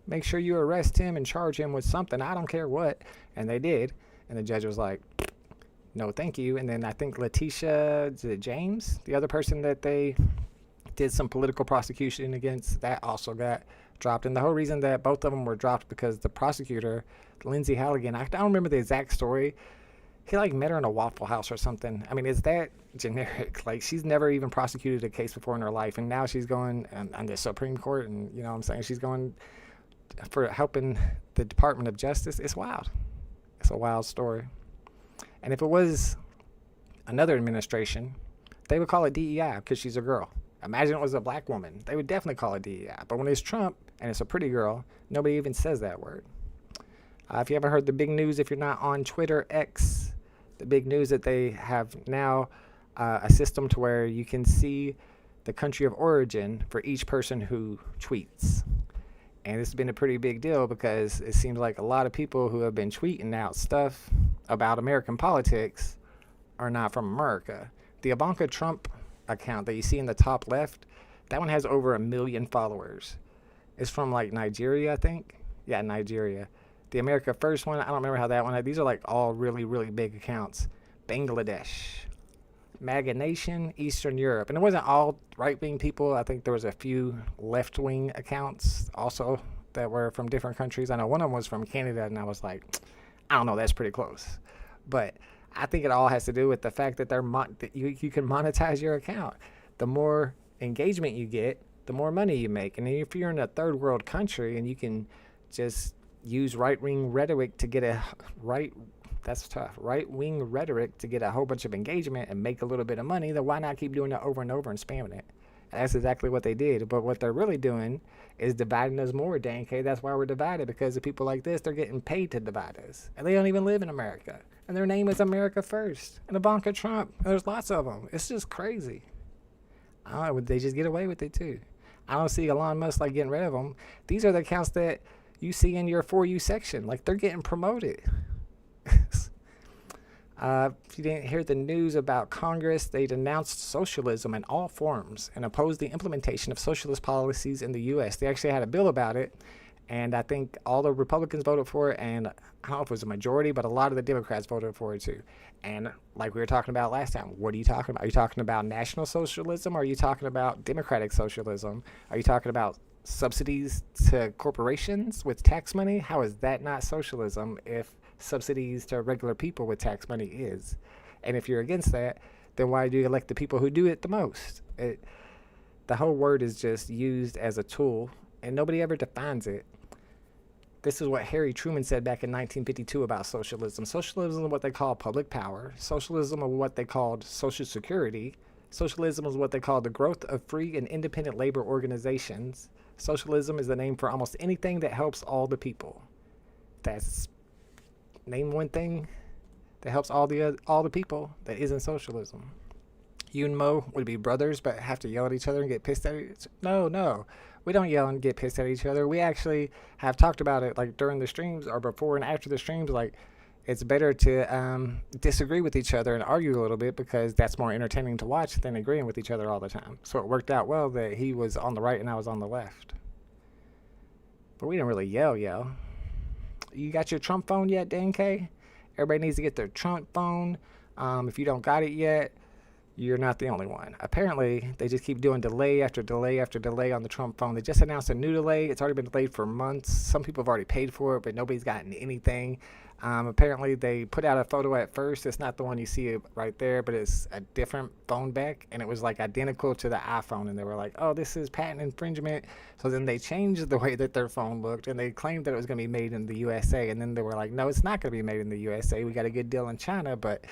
make sure you arrest him and charge him with something. I don't care what. And they did. And the judge was like, no, thank you. And then I think Letitia James, the other person that they did some political prosecution against, that also got dropped. And the whole reason that both of them were dropped because the prosecutor, Lindsay Halligan, I don't remember the exact story. He like met her in a Waffle House or something. I mean, is that generic? Like, she's never even prosecuted a case before in her life, and now she's going on the Supreme Court, and you know what I'm saying, she's going for helping the Department of Justice. It's wild. It's a wild story. And if it was another administration, they would call it DEI because she's a girl. Imagine it was a black woman. They would definitely call it DEI. But when it's Trump and it's a pretty girl, nobody even says that word. If you haven't heard the big news, if you're not on Twitter, X, the big news that they have now a system to where you can see the country of origin for each person who tweets. And this has been a pretty big deal because it seems like a lot of people who have been tweeting out stuff about American politics are not from America. The Ivanka Trump account that you see in the top left, that one has over 1 million followers. It's from like Nigeria, I think. Yeah, Nigeria. The America First one, I don't remember how that one. These are like all really, really big accounts. Bangladesh, MAGA Nation, Eastern Europe. And it wasn't all right-wing people. I think there was a few left-wing accounts also that were from different countries. I know one of them was from Canada, and I was like, I don't know, that's pretty close. But I think it all has to do with the fact that that you can monetize your account. The more engagement you get, the more money you make. And if you're in a third world country and you can just use right-wing rhetoric to get right-wing rhetoric to get a whole bunch of engagement and make a little bit of money, then why not keep doing it over and over and spamming it? And that's exactly what they did. But what they're really doing is dividing us more, Dan K. That's why we're divided, because of people like this, they're getting paid to divide us. And they don't even live in America. And their name is America First. And Ivanka Trump. And there's lots of them. It's just crazy. I don't know, they just get away with it too. I don't see Elon Musk like getting rid of them. These are the accounts that you see in your For You section. Like, they're getting promoted. If you didn't hear the news about Congress, they denounced socialism in all forms and opposed the implementation of socialist policies in the U.S. They actually had a bill about it, And I think all the Republicans voted for it, and I don't know if it was a majority, but a lot of the Democrats voted for it too. And like we were talking about last time, what are you talking about? Are you talking about national socialism, or are you talking about democratic socialism? Are you talking about subsidies to corporations with tax money? How is that not socialism if subsidies to regular people with tax money is? And if you're against that, then why do you elect the people who do it the most? The whole word is just used as a tool, and nobody ever defines it. This is what Harry Truman said back in 1952 about socialism. Socialism is what they call public power. Socialism is what they called social security. Socialism is what they call the growth of free and independent labor organizations. Socialism is the name for almost anything that helps all the people. Name one thing that helps all the people that isn't socialism. You and Mo would be brothers, but have to yell at each other and get pissed at each other. No. We don't yell and get pissed at each other. We actually have talked about it, like during the streams or before and after the streams. Like, it's better to disagree with each other and argue a little bit, because that's more entertaining to watch than agreeing with each other all the time. So it worked out well that he was on the right and I was on the left. But we didn't really yell. You got your Trump phone yet, Dan K? Everybody needs to get their Trump phone. If you don't got it yet, you're not the only one. Apparently, they just keep doing delay after delay after delay on the Trump phone. They just announced a new delay. It's already been delayed for months. Some people have already paid for it, but nobody's gotten anything. Apparently, they put out a photo at first. It's not the one you see right there, but it's a different phone back, and it was like identical to the iPhone, and they were like, oh, this is patent infringement. So then they changed the way that their phone looked, and they claimed that it was going to be made in the USA, and then they were like, no, it's not going to be made in the USA. We got a good deal in China, but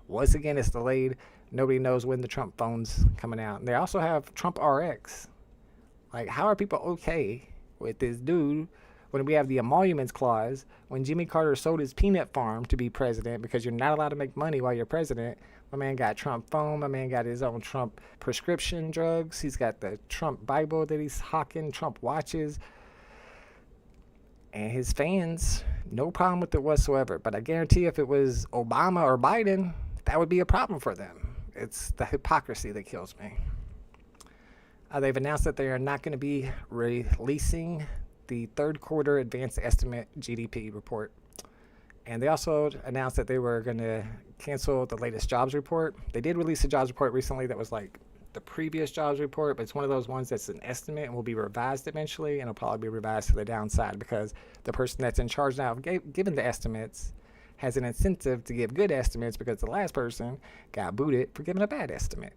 once again, it's delayed. Nobody knows when the Trump phone's coming out. And they also have Trump RX. Like, how are people okay with this dude when we have the emoluments clause, when Jimmy Carter sold his peanut farm to be president because you're not allowed to make money while you're president? My man got Trump phone. My man got his own Trump prescription drugs. He's got the Trump Bible that he's hawking, Trump watches. And his fans, no problem with it whatsoever. But I guarantee if it was Obama or Biden, that would be a problem for them. It's the hypocrisy that kills me. They've announced that they are not going to be releasing the third quarter advanced estimate GDP report. And they also announced that they were going to cancel the latest jobs report. They did release a jobs report recently that was like the previous jobs report, but it's one of those ones that's an estimate and will be revised eventually, and it'll probably be revised to the downside because the person that's in charge now of giving the estimates has an incentive to give good estimates because the last person got booted for giving a bad estimate.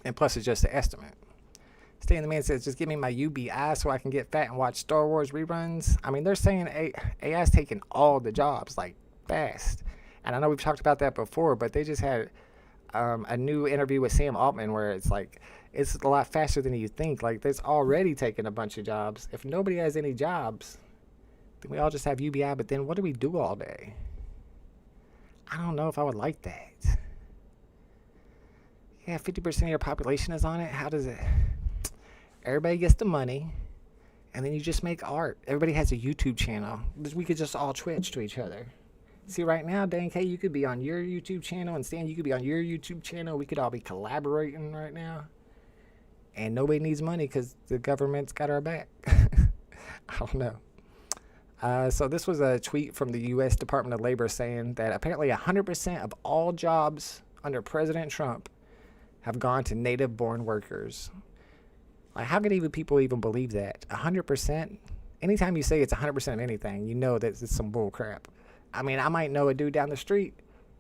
And plus, it's just an estimate. Stay in the Man says, just give me my UBI so I can get fat and watch Star Wars reruns. I mean, they're saying AI's taking all the jobs, like, fast. And I know we've talked about that before, but they just had a new interview with Sam Altman where it's like, it's a lot faster than you think. Like, there's already taken a bunch of jobs. If nobody has any jobs, then we all just have UBI, but then what do we do all day? I don't know if I would like that. Yeah, 50% of your population is on it. How does it? Everybody gets the money, and then you just make art. Everybody has a YouTube channel. We could just all Twitch to each other. See, right now, Dan K, you could be on your YouTube channel, and Stan, you could be on your YouTube channel. We could all be collaborating right now. And nobody needs money because the government's got our back. I don't know. So this was a tweet from the U.S. Department of Labor saying that apparently 100% of all jobs under President Trump have gone to native-born workers. Like, how could people even believe that? 100%? Anytime you say it's 100% of anything, you know that it's some bull crap. I mean, I might know a dude down the street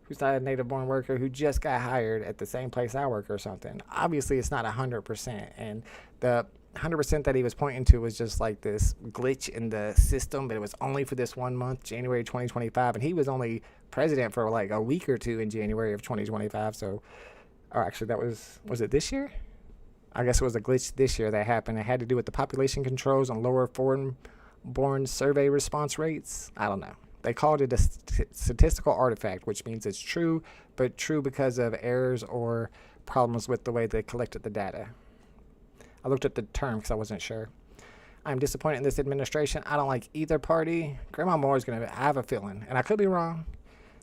who's not a native-born worker who just got hired at the same place I work or something. Obviously, it's not 100%. And the 100% that he was pointing to was just like this glitch in the system, but it was only for this 1 month, January 2025. And he was only president for like a week or two in January of 2025. So, or actually, that was it this year? I guess it was a glitch this year that happened. It had to do with the population controls and lower foreign-born survey response rates. I don't know. They called it a statistical artifact, which means it's true, but true because of errors or problems with the way they collected the data. I looked at the term because I wasn't sure. I'm disappointed in this administration. I don't like either party. Grandma Moore is going to have a feeling, and I could be wrong.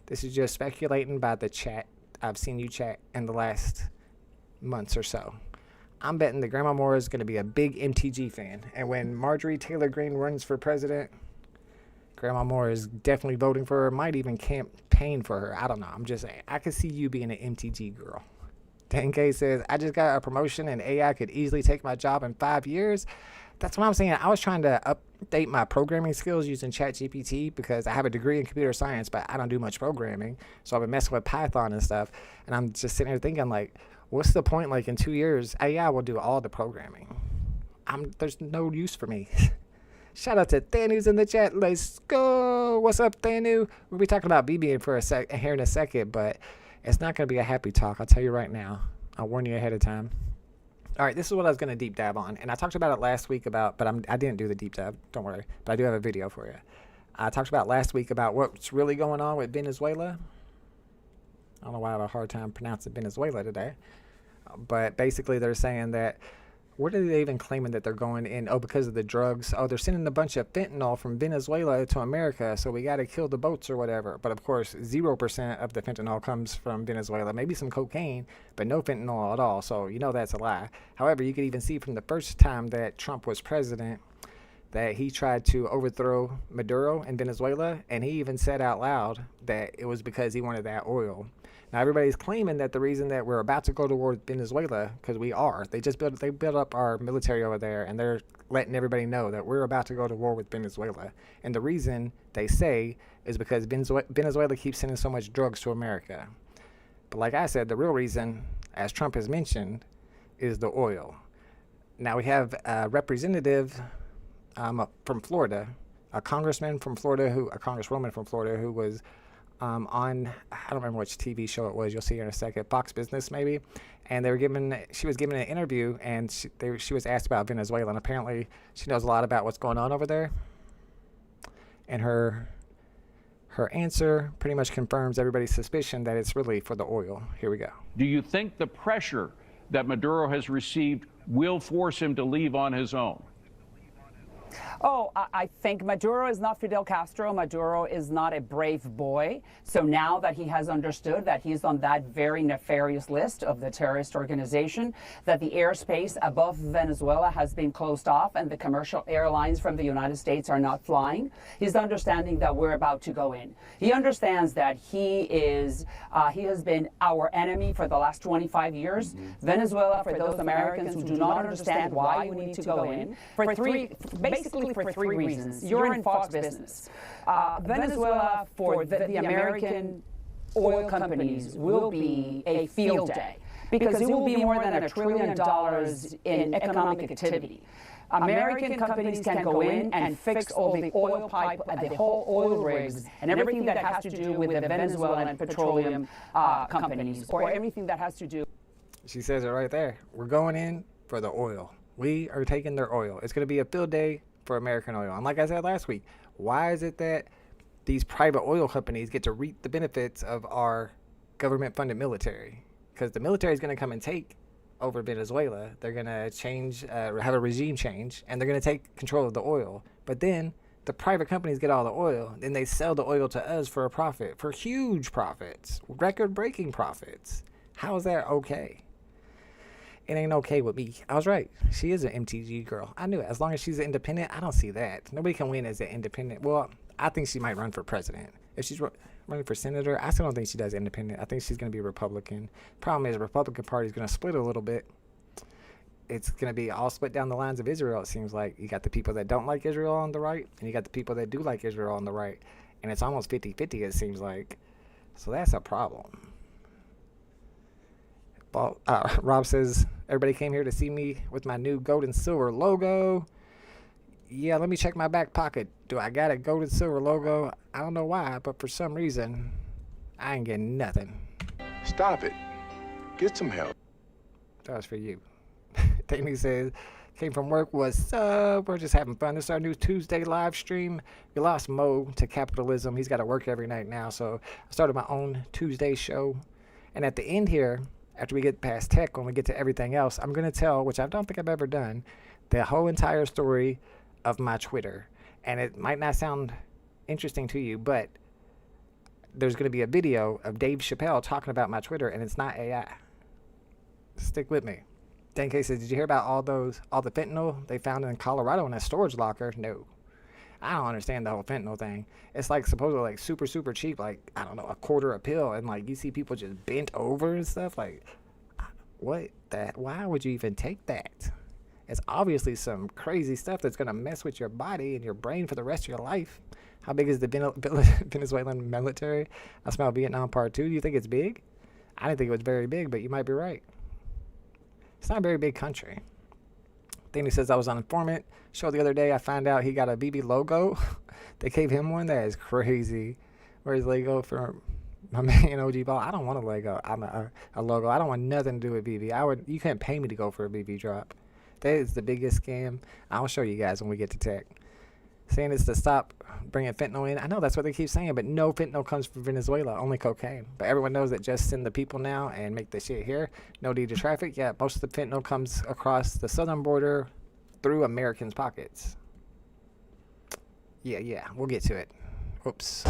This is just speculating by the chat. I've seen you chat in the last months or so. I'm betting that Grandma Moore is going to be a big MTG fan. And when Marjorie Taylor Greene runs for president, Grandma Moore is definitely voting for her, might even campaign for her. I don't know. I'm just saying. I could see you being an MTG girl. 10K says, I just got a promotion and AI could easily take my job in 5 years. That's what I'm saying. I was trying to update my programming skills using ChatGPT because I have a degree in computer science, but I don't do much programming. So I've been messing with Python and stuff. And I'm just sitting here thinking, like, what's the point? Like, in 2 years, AI will do all the programming. There's no use for me. Shout out to Thanu in the chat. Let's go. What's up, Thanu? We'll be talking about VeVe here in a second, but it's not going to be a happy talk. I'll tell you right now. I'll warn you ahead of time. All right, this is what I was going to deep dive on. And I talked about it last week but I didn't do the deep dive. Don't worry. But I do have a video for you. I talked about last week about what's really going on with Venezuela. I don't know why I have a hard time pronouncing Venezuela today. But basically they're saying that, what are they even claiming that they're going in? Oh, because of the drugs. Oh, they're sending a bunch of fentanyl from Venezuela to America, so we got to kill the boats or whatever. But of course, 0% of the fentanyl comes from Venezuela. Maybe some cocaine, but no fentanyl at all. So you know that's a lie. However, you could even see from the first time that Trump was president that he tried to overthrow Maduro in Venezuela, and he even said out loud that it was because he wanted that oil. Now everybody's claiming that the reason that we're about to go to war with Venezuela, because we are, they built up our military over there, and they're letting everybody know that we're about to go to war with Venezuela. And the reason they say is because Venezuela keeps sending so much drugs to America. But like I said, the real reason, as Trump has mentioned, is the oil. Now we have a representative from Florida, a congresswoman from Florida who was on, I don't remember which TV show it was, you'll see here in a second, Fox Business maybe, and she was given an interview, and she was asked about Venezuela, and apparently she knows a lot about what's going on over there, and her answer pretty much confirms everybody's suspicion that it's really for the oil. Here we go. Do you think the pressure that Maduro has received will force him to leave on his own? Oh, I think Maduro is not Fidel Castro. Maduro is not a brave boy. So now that he has understood that he's on that very nefarious list of the terrorist organization, that the airspace above Venezuela has been closed off and the commercial airlines from the United States are not flying, he's understanding that we're about to go in. He understands that he has been our enemy for the last 25 years. Venezuela, for those Americans who do not understand why we need to go in, basically for three reasons. You're in Fox Business. Venezuela, for the American oil companies, will be a field day because it will be more than $1 trillion in economic activity. American companies can go in and fix all the oil pipe, the whole oil rigs, and everything that has to do with the Venezuelan petroleum companies, or everything that has to do. She says it right there. We're going in for the oil. We are taking their oil. It's going to be a field day for American oil. And like I said last week, why is it that these private oil companies get to reap the benefits of our government-funded military? Because the military is going to come and take over Venezuela. They're going to have a regime change, and they're going to take control of the oil. But then the private companies get all the oil, then they sell the oil to us for a profit, for huge profits, record-breaking profits. How is that okay? It ain't okay with me. I was right. She is an MTG girl. I knew it. As long as she's an independent, I don't see that. Nobody can win as an independent. Well, I think she might run for president. If she's running for senator, I still don't think she does independent. I think she's going to be a Republican. Problem is, the Republican Party is going to split a little bit. It's going to be all split down the lines of Israel, it seems like. You got the people that don't like Israel on the right, and you got the people that do like Israel on the right. And it's almost 50-50, it seems like. So that's a problem. Rob says, everybody came here to see me with my new gold and silver logo. Yeah, let me check my back pocket. Do I got a gold and silver logo? I don't know why, but for some reason, I ain't getting nothing. Stop it. Get some help. That was for you. Tammy says, came from work, what's up? We're just having fun. This is our new Tuesday live stream. We lost Mo to capitalism. He's got to work every night now, so I started my own Tuesday show. And at the end here, after we get past tech, when we get to everything else, I'm going to tell, which I don't think I've ever done, the whole entire story of my Twitter. And it might not sound interesting to you, but there's going to be a video of Dave Chappelle talking about my Twitter, and it's not AI. Stick with me. 10K says, did you hear about all the fentanyl they found in Colorado in a storage locker? No. I don't understand the whole fentanyl thing. It's like supposedly like super, super cheap, like, I don't know, a quarter a pill. And like you see people just bent over and stuff. Like, what? Why would you even take that? It's obviously some crazy stuff that's going to mess with your body and your brain for the rest of your life. How big is the Venezuelan military? I smell Vietnam Part 2. Do you think it's big? I didn't think it was very big, but you might be right. It's not a very big country. Then he says, I was on Informant show the other day. I found out he got a VeVe logo. They gave him one. That is crazy. Where's Lego for my man OG Ball? I don't want a Lego. I'm a logo. I don't want nothing to do with VeVe. You can't pay me to go for a VeVe drop. That is the biggest scam. I'll show you guys when we get to tech. Saying it's to stop bringing fentanyl in. I know that's what they keep saying, but no fentanyl comes from Venezuela, only cocaine. But everyone knows that just send the people now and make the shit here. No need to traffic. Yeah, most of the fentanyl comes across the southern border through Americans' pockets. Yeah, we'll get to it. Oops.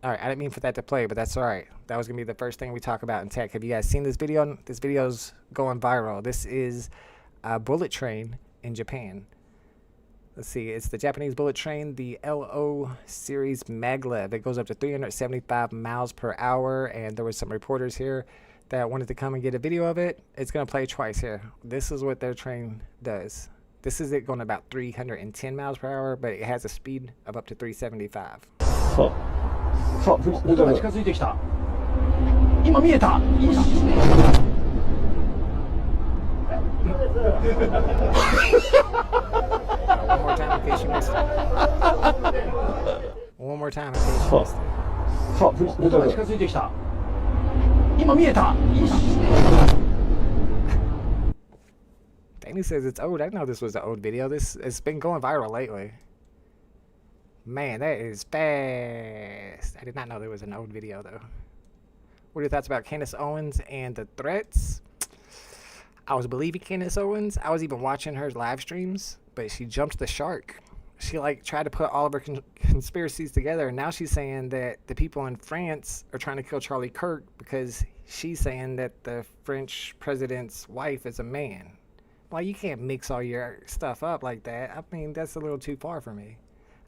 Alright, I didn't mean for that to play, but that's alright. That was going to be the first thing we talk about in tech. Have you guys seen this video? This video's going viral. This is a bullet train in Japan. Let's see, it's the Japanese bullet train, the LO series maglev. It goes up to 375 miles per hour, and there was some reporters here that wanted to come and get a video of it. It's going to play twice here. This is what their train does. This is it going about 310 miles per hour, but it has a speed of up to 375. さあ、音が近づいてきた。今見えた。One more time in case you missed it. さあ、音が近づいてきた。今見えた。 Danny says it's old. I didn't know this was an old video. It's been going viral lately. Man, that is fast. I did not know there was an old video, though. What are your thoughts about Candace Owens and the threats? I was believing Candace Owens. I was even watching her live streams, but she jumped the shark. She, like, tried to put all of her conspiracies together, and now she's saying that the people in France are trying to kill Charlie Kirk because she's saying that the French president's wife is a man. Well, you can't mix all your stuff up like that. I mean, that's a little too far for me.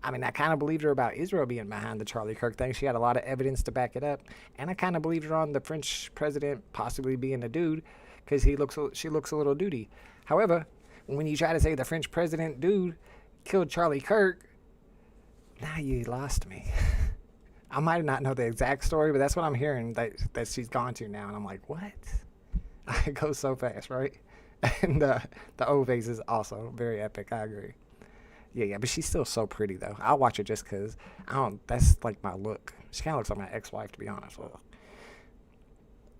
I mean, I kind of believed her about Israel being behind the Charlie Kirk thing. She had a lot of evidence to back it up. And I kind of believed her on the French president possibly being a dude because she looks a little dudey. However, when you try to say the French president dude killed Charlie Kirk, now you lost me. I might not know the exact story, but that's what I'm hearing that she's gone to now. And I'm like, what? It goes so fast, right? And the O phase is also very epic. I agree. Yeah, but she's still so pretty, though. I'll watch her just because that's like my look. She kind of looks like my ex-wife, to be honest. All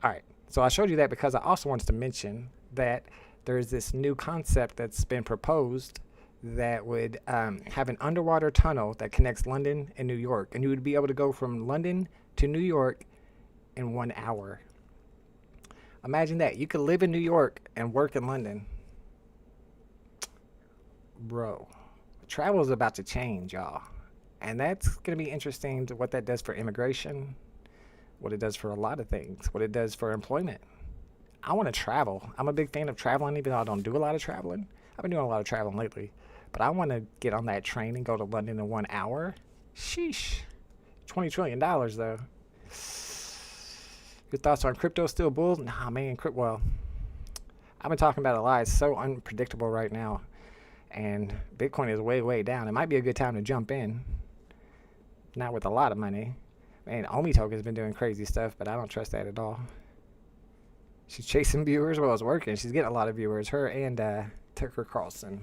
right, so I showed you that because I also wanted to mention that there's this new concept that's been proposed that would have an underwater tunnel that connects London and New York. And you would be able to go from London to New York in 1 hour. Imagine that. You could live in New York and work in London. Bro. Travel is about to change, y'all. And that's going to be interesting to what that does for immigration, what it does for a lot of things, what it does for employment. I want to travel. I'm a big fan of traveling, even though I don't do a lot of traveling. I've been doing a lot of traveling lately. But I want to get on that train and go to London in 1 hour. Sheesh. $20 trillion, though. Your thoughts on crypto still bull? Nah, man. Well, I've been talking about it a lot. It's so unpredictable right now. And Bitcoin is way, way down. It might be a good time to jump in. Not with a lot of money. Man, Omi Token's been doing crazy stuff, but I don't trust that at all. She's chasing viewers while it's working. She's getting a lot of viewers. Her and Tucker Carlson.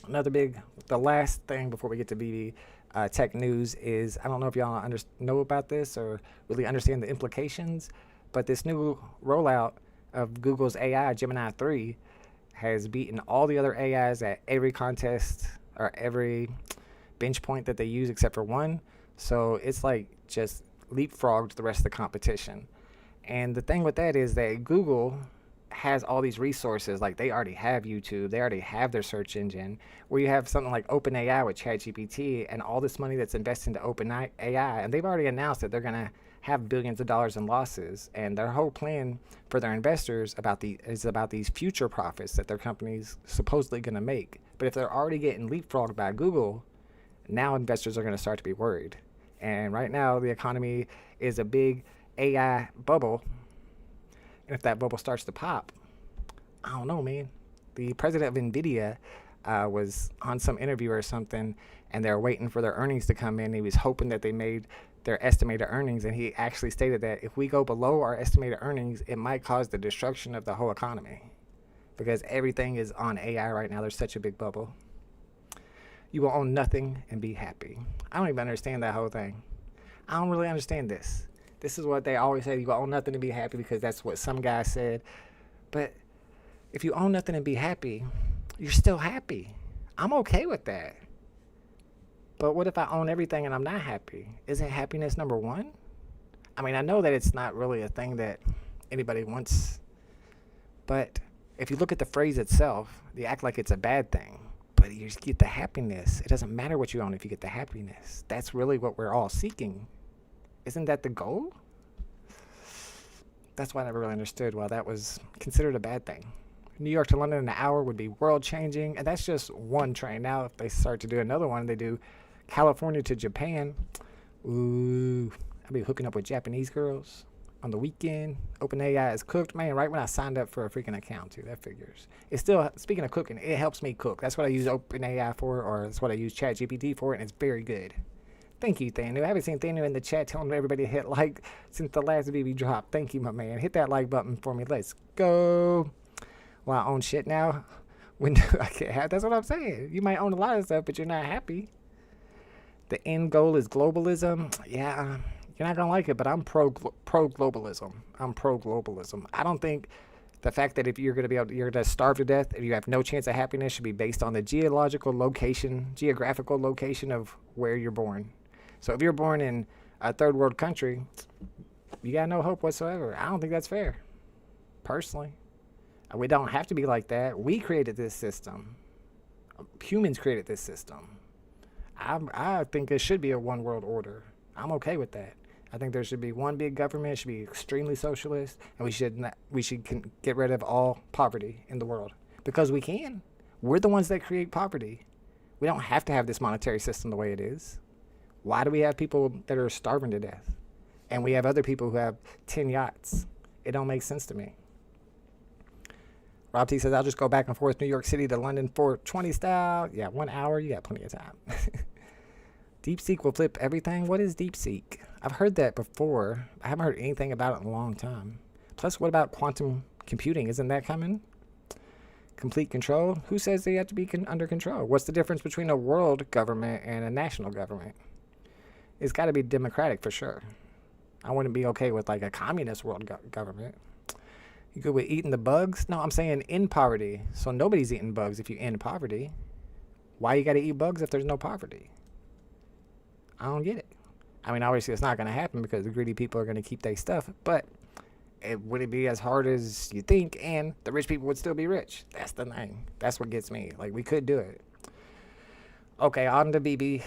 The last thing before we get to VeVe tech news is, I don't know if y'all know about this or really understand the implications, but this new rollout of Google's AI, Gemini 3, has beaten all the other AIs at every contest or every bench point that they use except for one. So it's like just leapfrogged the rest of the competition. And the thing with that is that Google has all these resources. Like, they already have YouTube, they already have their search engine, where you have something like OpenAI with ChatGPT and all this money that's invested into OpenAI, and they've already announced that they're going to have billions of dollars in losses, and their whole plan for their investors is about these future profits that their company's supposedly going to make. But if they're already getting leapfrogged by Google, now investors are going to start to be worried. And right now the economy is a big AI bubble, and if that bubble starts to pop, I don't know, man. The president of NVIDIA was on some interview or something, and they're waiting for their earnings to come in. He was hoping that they made their estimated earnings, and he actually stated that if we go below our estimated earnings, it might cause the destruction of the whole economy, because everything is on AI right now. There's such a big bubble. You will own nothing and be happy. I don't even understand that whole thing. I don't really understand this. This is what they always say, you will own nothing and be happy, because that's what some guy said. But if you own nothing and be happy, you're still happy. I'm okay with that. But what if I own everything and I'm not happy? Isn't happiness number one? I mean, I know that it's not really a thing that anybody wants, but if you look at the phrase itself, they act like it's a bad thing. But you just get the happiness. It doesn't matter what you own if you get the happiness. That's really what we're all seeking. Isn't that the goal? That's why I never really understood why that was considered a bad thing. New York to London in an hour would be world-changing, and that's just one train. Now, if they start to do another one, they do California to Japan. Ooh, I'll be hooking up with Japanese girls on the weekend. OpenAI is cooked. Man, right when I signed up for a freaking account, too. That figures. It's still, speaking of cooking, it helps me cook. That's what I use OpenAI for, or that's what I use ChatGPT for, and it's very good. Thank you, Thanu. I haven't seen Thanu in the chat telling everybody to hit like since the last VeVe drop. Thank you, my man. Hit that like button for me. Let's go. Well, I own shit now. When I can't have, that's what I'm saying. You might own a lot of stuff, but you're not happy. The end goal is globalism. Yeah, you're not gonna like it, but I'm pro globalism. I'm pro globalism. I don't think the fact that if you're gonna you're gonna starve to death, if you have no chance of happiness, should be based on the geographical location of where you're born. So if you're born in a third world country, you got no hope whatsoever. I don't think that's fair, personally. We don't have to be like that. We created this system. Humans created this system. I think it should be a one world order. I'm okay with that. I think there should be one big government. It should be extremely socialist, and we should get rid of all poverty in the world, because we can. We're the ones that create poverty. We don't have to have this monetary system the way it is. Why do we have people that are starving to death, and we have other people who have 10 yachts? It don't make sense to me. Rob T says, I'll just go back and forth New York City to London 420 style. Yeah, 1 hour. You got plenty of time. DeepSeek will flip everything. What is DeepSeek? I've heard that before. I haven't heard anything about it in a long time. Plus, what about quantum computing? Isn't that coming? Complete control? Who says they have to be under control? What's the difference between a world government and a national government? It's got to be democratic for sure. I wouldn't be okay with like a communist world government. You good with eating the bugs? No, I'm saying in poverty. So nobody's eating bugs if you end poverty. Why you got to eat bugs if there's no poverty? I don't get it. I mean, obviously it's not going to happen because the greedy people are going to keep their stuff, but it wouldn't be as hard as you think, and the rich people would still be rich. That's the thing. That's what gets me. Like, we could do it. Okay, on to VeVe.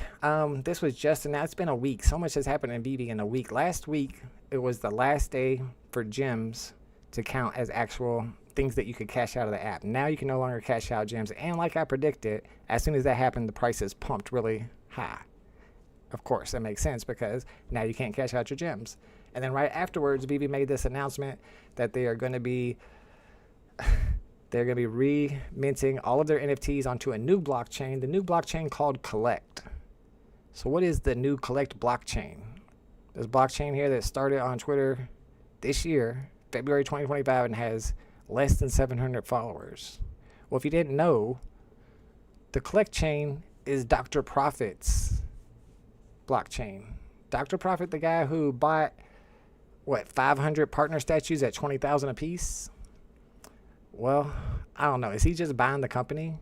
This was just, and now it's been a week. So much has happened in VeVe in a week. Last week, it was the last day for gems to count as actual things that you could cash out of the app. Now you can no longer cash out gems, and like I predicted, as soon as that happened, the prices pumped really high. Of course, that makes sense because now you can't cash out your gems. And then right afterwards, VeVe made this announcement that they are going to be re-minting all of their NFTs onto a new blockchain, the new blockchain called Collect. So what is the new Collect blockchain? This blockchain here that started on Twitter this year, February 2025, and has less than 700 followers. Well, if you didn't know, the Collect chain is Dr. Profit's blockchain. Dr. Profit, the guy who bought, 500 partner statues at 20,000 a piece? Well, I don't know. Is he just buying the company?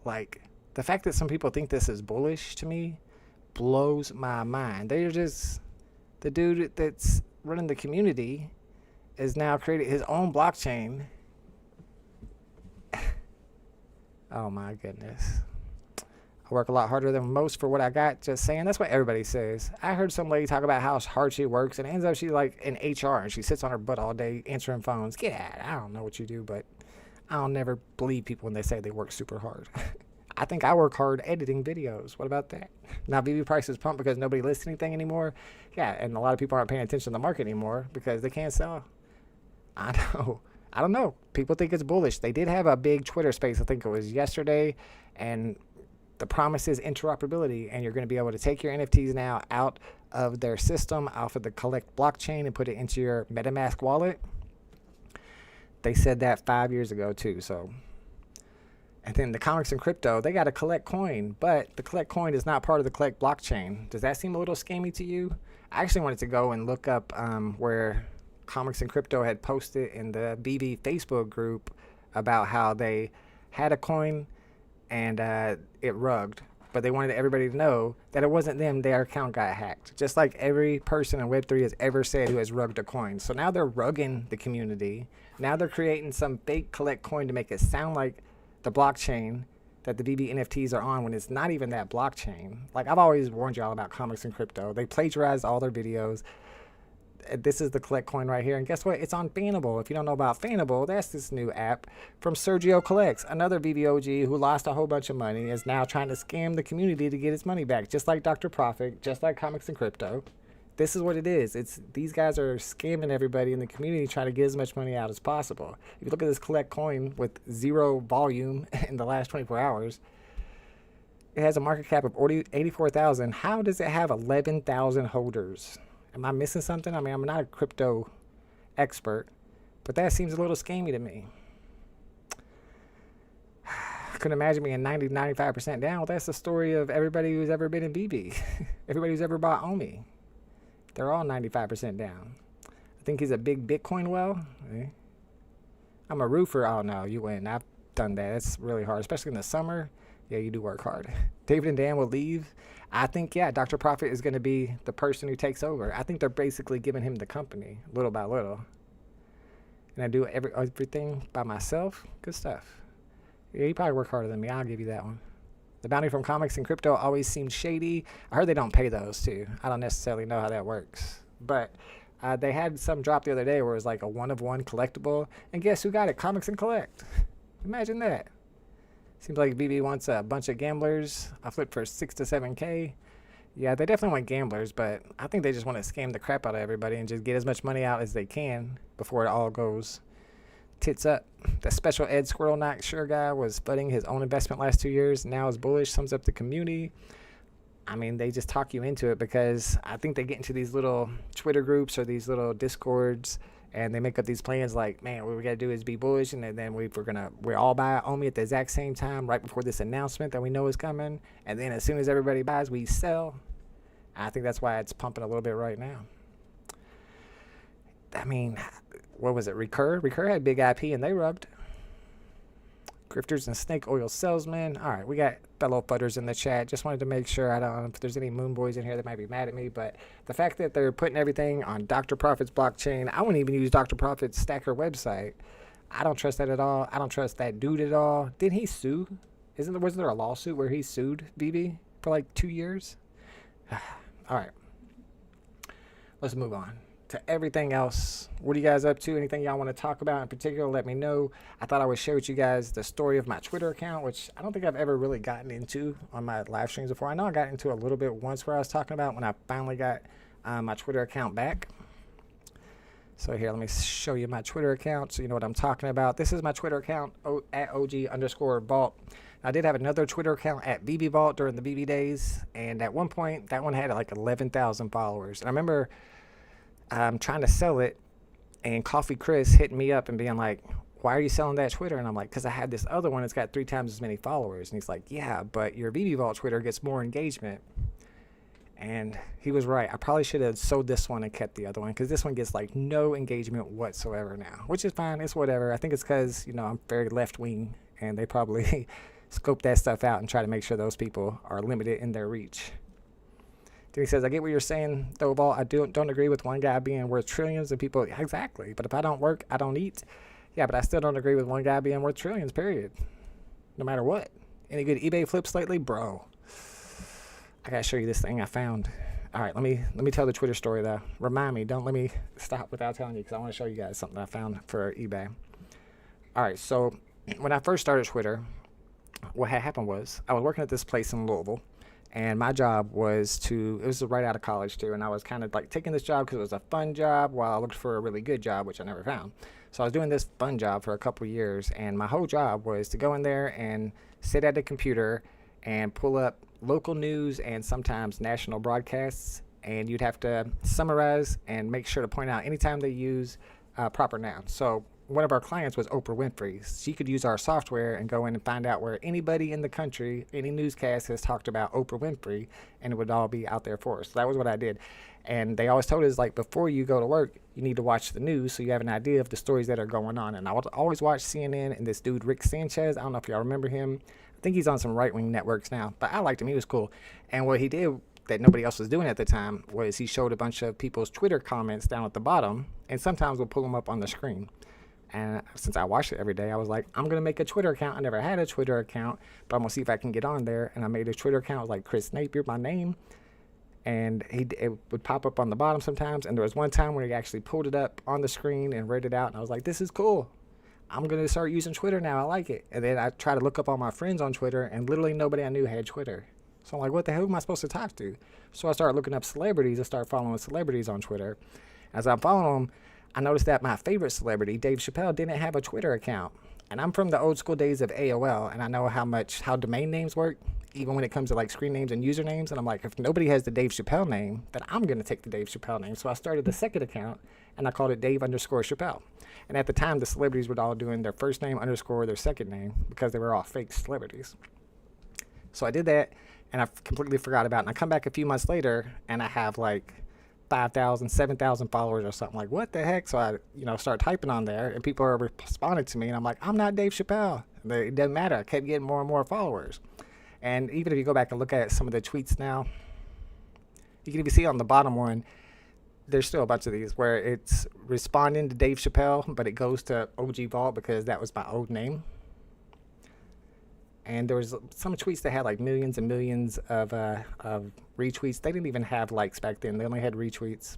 Like, the fact that some people think this is bullish to me blows my mind. They're just, the dude that's running the community is now creating his own blockchain Oh my goodness. I work a lot harder than most for what I got. Just saying. That's what everybody says. I heard some lady talk about how hard she works, and it ends up she's like in HR, and she sits on her butt all day answering phones. Get out. I don't know what you do, but I'll never believe people when they say they work super hard. I think I work hard editing videos. What about that? Now, VeVe prices pump because nobody lists anything anymore. Yeah, and a lot of people aren't paying attention to the market anymore because they can't sell. I know. I don't know. People think it's bullish. They did have a big Twitter space, I think it was yesterday, and the promise is interoperability, and you're going to be able to take your NFTs now out of their system, off of the Collect blockchain, and put it into your MetaMask wallet. They said that 5 years ago, too, so... And then the comics and crypto, they got a Collect coin, but the Collect coin is not part of the Collect blockchain. Does that seem a little scammy to you? I actually wanted to go and look up where comics and crypto had posted in the VeVe Facebook group about how they had a coin and it rugged, but they wanted everybody to know that it wasn't them. Their account got hacked, just like every person in Web3 has ever said who has rugged a coin. So now they're rugging the community. Now they're creating some fake Collect coin to make it sound like the blockchain that the VeVe NFTs are on when it's not even that blockchain. Like, I've always warned y'all about comics and crypto. They plagiarized all their videos. This is the Collect coin right here, and guess what? It's on Fanable. If you don't know about Fanable, that's this new app from Sergio Collects, another VeVe OG who lost a whole bunch of money, is now trying to scam the community to get his money back, just like Dr. Profit, just like comics and crypto. This is what it is. It's these guys are scamming everybody in the community, trying to get as much money out as possible. If you look at this Collect coin with 0 volume in the last 24 hours, it has a market cap of 84,000. How does it have 11,000 holders? Am I missing something? I mean, I'm not a crypto expert, but that seems a little scammy to me. I couldn't imagine being 95% down. Well, that's the story of everybody who's ever been in VeVe. Everybody who's ever bought Omi. They're all 95% down. I think he's a big Bitcoin whale. I'm a roofer. Oh, no, you win. I've done that. It's really hard, especially in the summer. Yeah, you do work hard. David and Dan will leave. I think, yeah, Dr. Profit is going to be the person who takes over. I think they're basically giving him the company, little by little. And I do everything by myself. Good stuff. Yeah, you probably work harder than me. I'll give you that one. The bounty from comics and crypto always seemed shady. I heard they don't pay those, too. I don't necessarily know how that works. But they had some drop the other day where it was like a one-of-one collectible. And guess who got it? Comics and Collect. Imagine that. Seems like VeVe wants a bunch of gamblers. I flipped for 6 to 7K. Yeah, they definitely want gamblers, but I think they just want to scam the crap out of everybody and just get as much money out as they can before it all goes tits up. The special ed squirrel not sure guy was flooding his own investment last 2 years. Now is bullish, sums up the community. I mean, they just talk you into it because I think they get into these little Twitter groups or these little Discords and they make up these plans like, man, what we got to do is be bullish, and then we're all buy Omi at the exact same time right before this announcement that we know is coming, and then as soon as everybody buys, we sell. I think that's why it's pumping a little bit right now. I mean, what was it? Recur had big IP and they rubbed. Grifters and snake oil salesmen. All right, we got fellow fudders in the chat. Just wanted to make sure. I don't know if there's any moon boys in here that might be mad at me, but the fact that they're putting everything on Dr. Profit's blockchain, I wouldn't even use Dr. Profit's Stacker website. I don't trust that at all. I don't trust that dude at all. Didn't he sue? Wasn't there a lawsuit where he sued VeVe for like 2 years? All right, let's move on to everything else. What are you guys up to? Anything y'all want to talk about in particular, let me know. I thought I would share with you guys the story of my Twitter account, which I don't think I've ever really gotten into on my live streams before. I know I got into a little bit once where I was talking about when I finally got my Twitter account back. So here, let me show you my Twitter account so you know what I'm talking about. This is my Twitter account at OG_Vault. I did have another Twitter account at VeVe Vault during the VeVe days, and at one point that one had like 11,000 followers. And I remember trying to sell it, and Coffee Chris hitting me up and being like, why are you selling that Twitter? And I'm like, because I had this other one that's got 3 times as many followers. And he's like, yeah, but your VeVe Vault Twitter gets more engagement. And he was right. I probably should have sold this one and kept the other one, because this one gets like no engagement whatsoever now, which is fine. It's whatever. I think it's because, you know, I'm very left wing, and they probably scope that stuff out and try to make sure those people are limited in their reach. Then he says, I get what you're saying, though, Vault. I don't agree with one guy being worth trillions and people. Exactly. But if I don't work, I don't eat. Yeah, but I still don't agree with one guy being worth trillions, period. no matter what. Any good eBay flips lately, bro? I gotta show you this thing I found. All right, let me tell the Twitter story though. Remind me, don't let me stop without telling you, because I want to show you guys something I found for eBay. All right, so when I first started Twitter, what had happened was I was working at this place in Louisville, and my job was it was right out of college too, and I was kind of like taking this job because it was a fun job while I looked for a really good job, which I never found. So I was doing this fun job for a couple of years, and my whole job was to go in there and sit at a computer and pull up local news and sometimes national broadcasts, and you'd have to summarize and make sure to point out anytime they use proper nouns. So one of our clients was Oprah Winfrey. She could use our software and go in and find out where anybody in the country, any newscast has talked about Oprah Winfrey, and it would all be out there for us. So that was what I did. And they always told us, like, before you go to work, you need to watch the news so you have an idea of the stories that are going on. And I would always watch CNN and this dude, Rick Sanchez. I don't know if y'all remember him. I think he's on some right-wing networks now, but I liked him. He was cool. And what he did that nobody else was doing at the time was he showed a bunch of people's Twitter comments down at the bottom, and sometimes we'll pull them up on the screen. And since I watched it every day, I was like, I'm going to make a Twitter account. I never had a Twitter account, but I'm going to see if I can get on there. And I made a Twitter account with like Chris Napier, my name. And it would pop up on the bottom sometimes. And there was one time where he actually pulled it up on the screen and read it out. And I was like, this is cool. I'm going to start using Twitter now. I like it. And then I tried to look up all my friends on Twitter, and literally nobody I knew had Twitter. So I'm like, what the hell am I supposed to talk to? So I started looking up celebrities and started following celebrities on Twitter. As I'm following them, I noticed that my favorite celebrity, Dave Chappelle, didn't have a Twitter account. And I'm from the old school days of AOL, and I know how domain names work, even when it comes to like screen names and usernames. And I'm like, if nobody has the Dave Chappelle name, then I'm going to take the Dave Chappelle name. So I started the second account, and I called it Dave_Chappelle. And at the time, the celebrities were all doing their first name _ their second name because they were all fake celebrities. So I did that, and I completely forgot about it. And I come back a few months later, and I have like 5,000, 7,000 followers or something. Like, what the heck? So I, start typing on there, and people are responding to me, and I'm like, I'm not Dave Chappelle. It doesn't matter. I kept getting more and more followers. And even if you go back and look at some of the tweets now, you can even see on the bottom one, there's still a bunch of these where it's responding to Dave Chappelle, but it goes to OG Vault because that was my old name. And there was some tweets that had like millions and millions of retweets. They didn't even have likes back then. They only had retweets.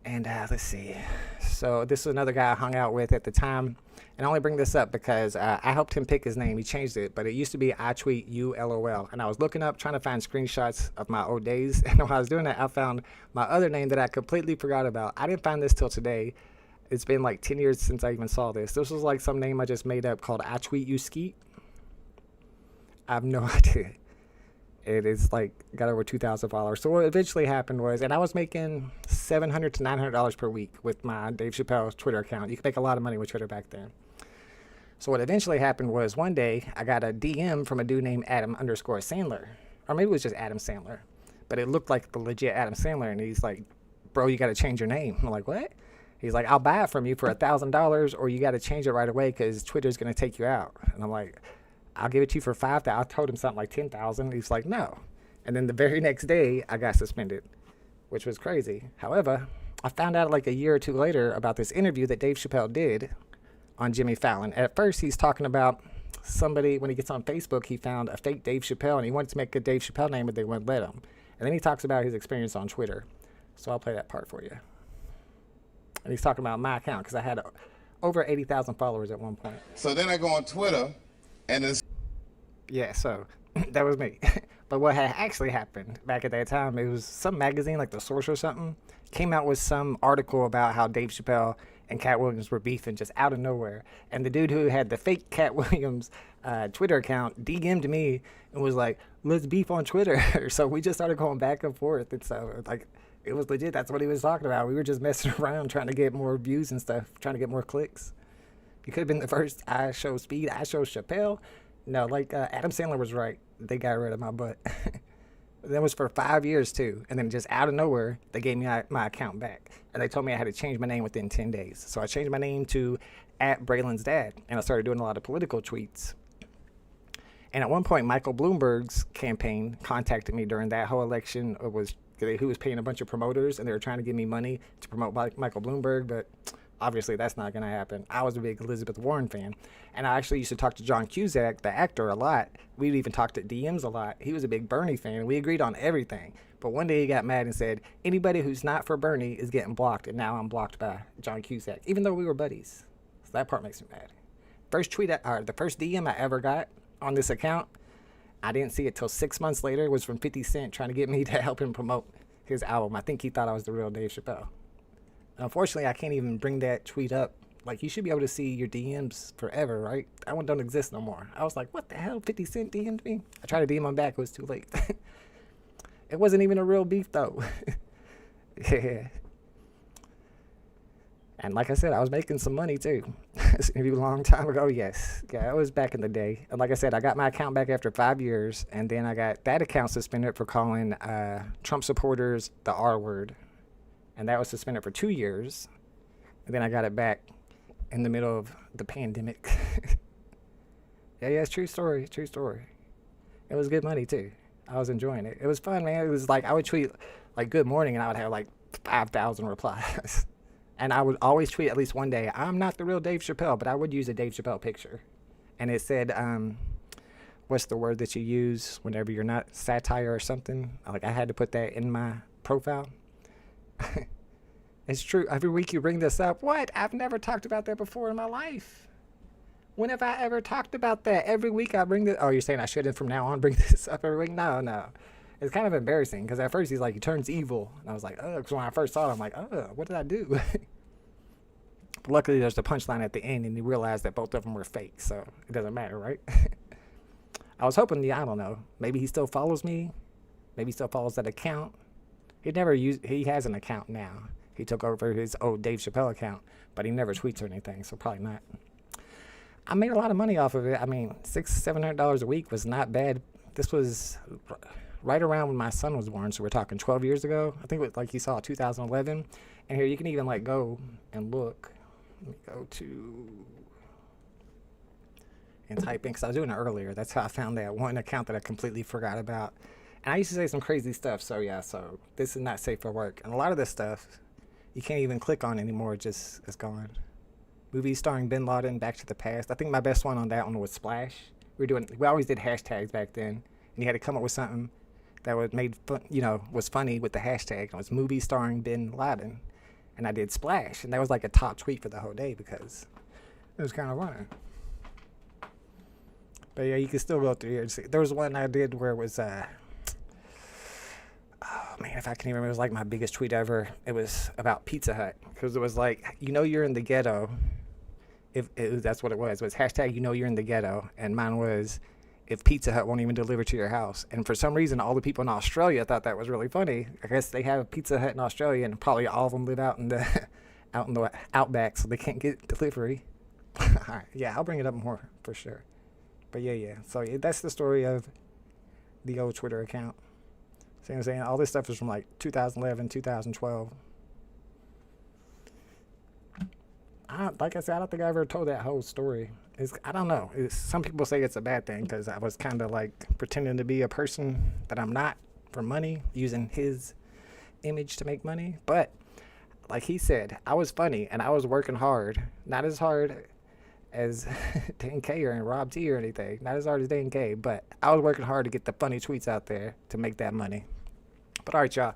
And let's see. So this is another guy I hung out with at the time. And I only bring this up because I helped him pick his name. He changed it, but it used to be I tweet you LOL. And I was looking up, trying to find screenshots of my old days. And when I was doing that, I found my other name that I completely forgot about. I didn't find this till today. It's been like 10 years since I even saw this. This was like some name I just made up called I tweet you Skeet. I have no idea. It is like got over 2,000 followers. So what eventually happened was, and I was making $700 to $900 per week with my Dave Chappelle's Twitter account. You could make a lot of money with Twitter back then. So what eventually happened was one day I got a DM from a dude named Adam_Sandler, or maybe it was just Adam Sandler, but it looked like the legit Adam Sandler. And he's like, bro, you got to change your name. I'm like, what? He's like, I'll buy it from you for $1,000, or you got to change it right away because Twitter's going to take you out. And I'm like, I'll give it to you for $5,000. I told him something like $10,000. He's like, no. And then the very next day, I got suspended, which was crazy. However, I found out like a year or two later about this interview that Dave Chappelle did on Jimmy Fallon. At first, he's talking about somebody, when he gets on Facebook, he found a fake Dave Chappelle, and he wanted to make a Dave Chappelle name, but they wouldn't let him. And then he talks about his experience on Twitter. So I'll play that part for you. And he's talking about my account, because I had over 80,000 followers at one point. So then I go on Twitter, and it's... Yeah, so that was me. But what had actually happened back at that time, it was some magazine, like The Source or something, came out with some article about how Dave Chappelle and Cat Williams were beefing just out of nowhere. And the dude who had the fake Cat Williams Twitter account DM'd me and was like, let's beef on Twitter. So we just started going back and forth. And so, like, it was legit. That's what he was talking about. We were just messing around trying to get more views and stuff, trying to get more clicks. It could have been the first I Show Speed, I Show Chappelle. No, like Adam Sandler was right. They got rid of my butt. That was for 5 years too. And then just out of nowhere, they gave me my account back. And they told me I had to change my name within 10 days. So I changed my name to @Braylon's Dad. And I started doing a lot of political tweets. And at one point, Michael Bloomberg's campaign contacted me during that whole election. It was who was paying a bunch of promoters, and they were trying to give me money to promote Michael Bloomberg. But obviously that's not going to happen. I was a big Elizabeth Warren fan, and I actually used to talk to John Cusack, the actor, a lot. We'd even talked at DMs a lot. He was a big Bernie fan, and we agreed on everything. But one day he got mad and said, anybody who's not for Bernie is getting blocked, and now I'm blocked by John Cusack, even though we were buddies. So that part makes me mad. The first DM I ever got on this account, I didn't see it till 6 months later. It was from 50 Cent trying to get me to help him promote his album. I think he thought I was the real Dave Chappelle. Unfortunately, I can't even bring that tweet up. Like, you should be able to see your DMs forever, right? That one don't exist no more. I was like, what the hell? 50 Cent DM'd me? I tried to DM him back. It was too late. It wasn't even a real beef, though. Yeah. And like I said, I was making some money, too. A long time ago, yes. Yeah, it was back in the day. And like I said, I got my account back after 5 years, and then I got that account suspended for calling Trump supporters the R word. And that was suspended for 2 years. And then I got it back in the middle of the pandemic. Yeah, it's true story, true story. It was good money, too. I was enjoying it. It was fun, man. It was like, I would tweet, like, good morning, and I would have, like, 5,000 replies. And I would always tweet at least one day, I'm not the real Dave Chappelle, but I would use a Dave Chappelle picture. And it said, what's the word that you use whenever you're not satire or something? Like, I had to put that in my profile. It's true. Every week you bring this up. What? I've never talked about that before in my life. When have I ever talked about that? Every week I bring this. Oh, you're saying I shouldn't from now on bring this up every week? No. It's kind of embarrassing because at first he's like, he turns evil. And I was like, oh, because when I first saw it, I'm like, oh, what did I do? But luckily there's the punchline at the end and you realize that both of them were fake. So it doesn't matter, right? I was hoping, I don't know. Maybe he still follows me. Maybe he still follows that account. He has an account now. He took over his old Dave Chappelle account, but he never tweets or anything, so probably not. I made a lot of money off of it. I mean, $600-700 a week was not bad. This was right around when my son was born, so we're talking 12 years ago. I think it was, like you saw, 2011. And here you can even like go and look. Let me go to and type in, because I was doing it earlier. That's how I found that one account that I completely forgot about. And I used to say some crazy stuff, so yeah, so this is not safe for work. And a lot of this stuff, you can't even click on anymore, it's gone. Movies starring Bin Laden, Back to the Past. I think my best one on that one was Splash. We always did hashtags back then, and you had to come up with something that was made fun, was funny with the hashtag. It was movies starring Bin Laden, and I did Splash, and that was like a top tweet for the whole day because it was kind of funny. But yeah, you can still go through here and see. There was one I did where it was, oh man, if I can even remember, it was like my biggest tweet ever. It was about Pizza Hut, because it was like, you're in the ghetto. That's what it was. It was hashtag you're in the ghetto, and mine was, if Pizza Hut won't even deliver to your house. And for some reason, all the people in Australia thought that was really funny. I guess they have a Pizza Hut in Australia, and probably all of them live out in the outback, so they can't get delivery. All right, yeah, I'll bring it up more for sure. But yeah. So that's the story of the old Twitter account. See what I'm saying? All this stuff is from like 2011, 2012. Like I said, I don't think I ever told that whole story. I don't know. Some people say it's a bad thing because I was kind of like pretending to be a person that I'm not for money, using his image to make money. But like he said, I was funny and I was working hard. Not as hard as Dan K or Rob T or anything. Not as hard as Dan K, but I was working hard to get the funny tweets out there to make that money. But all right, y'all.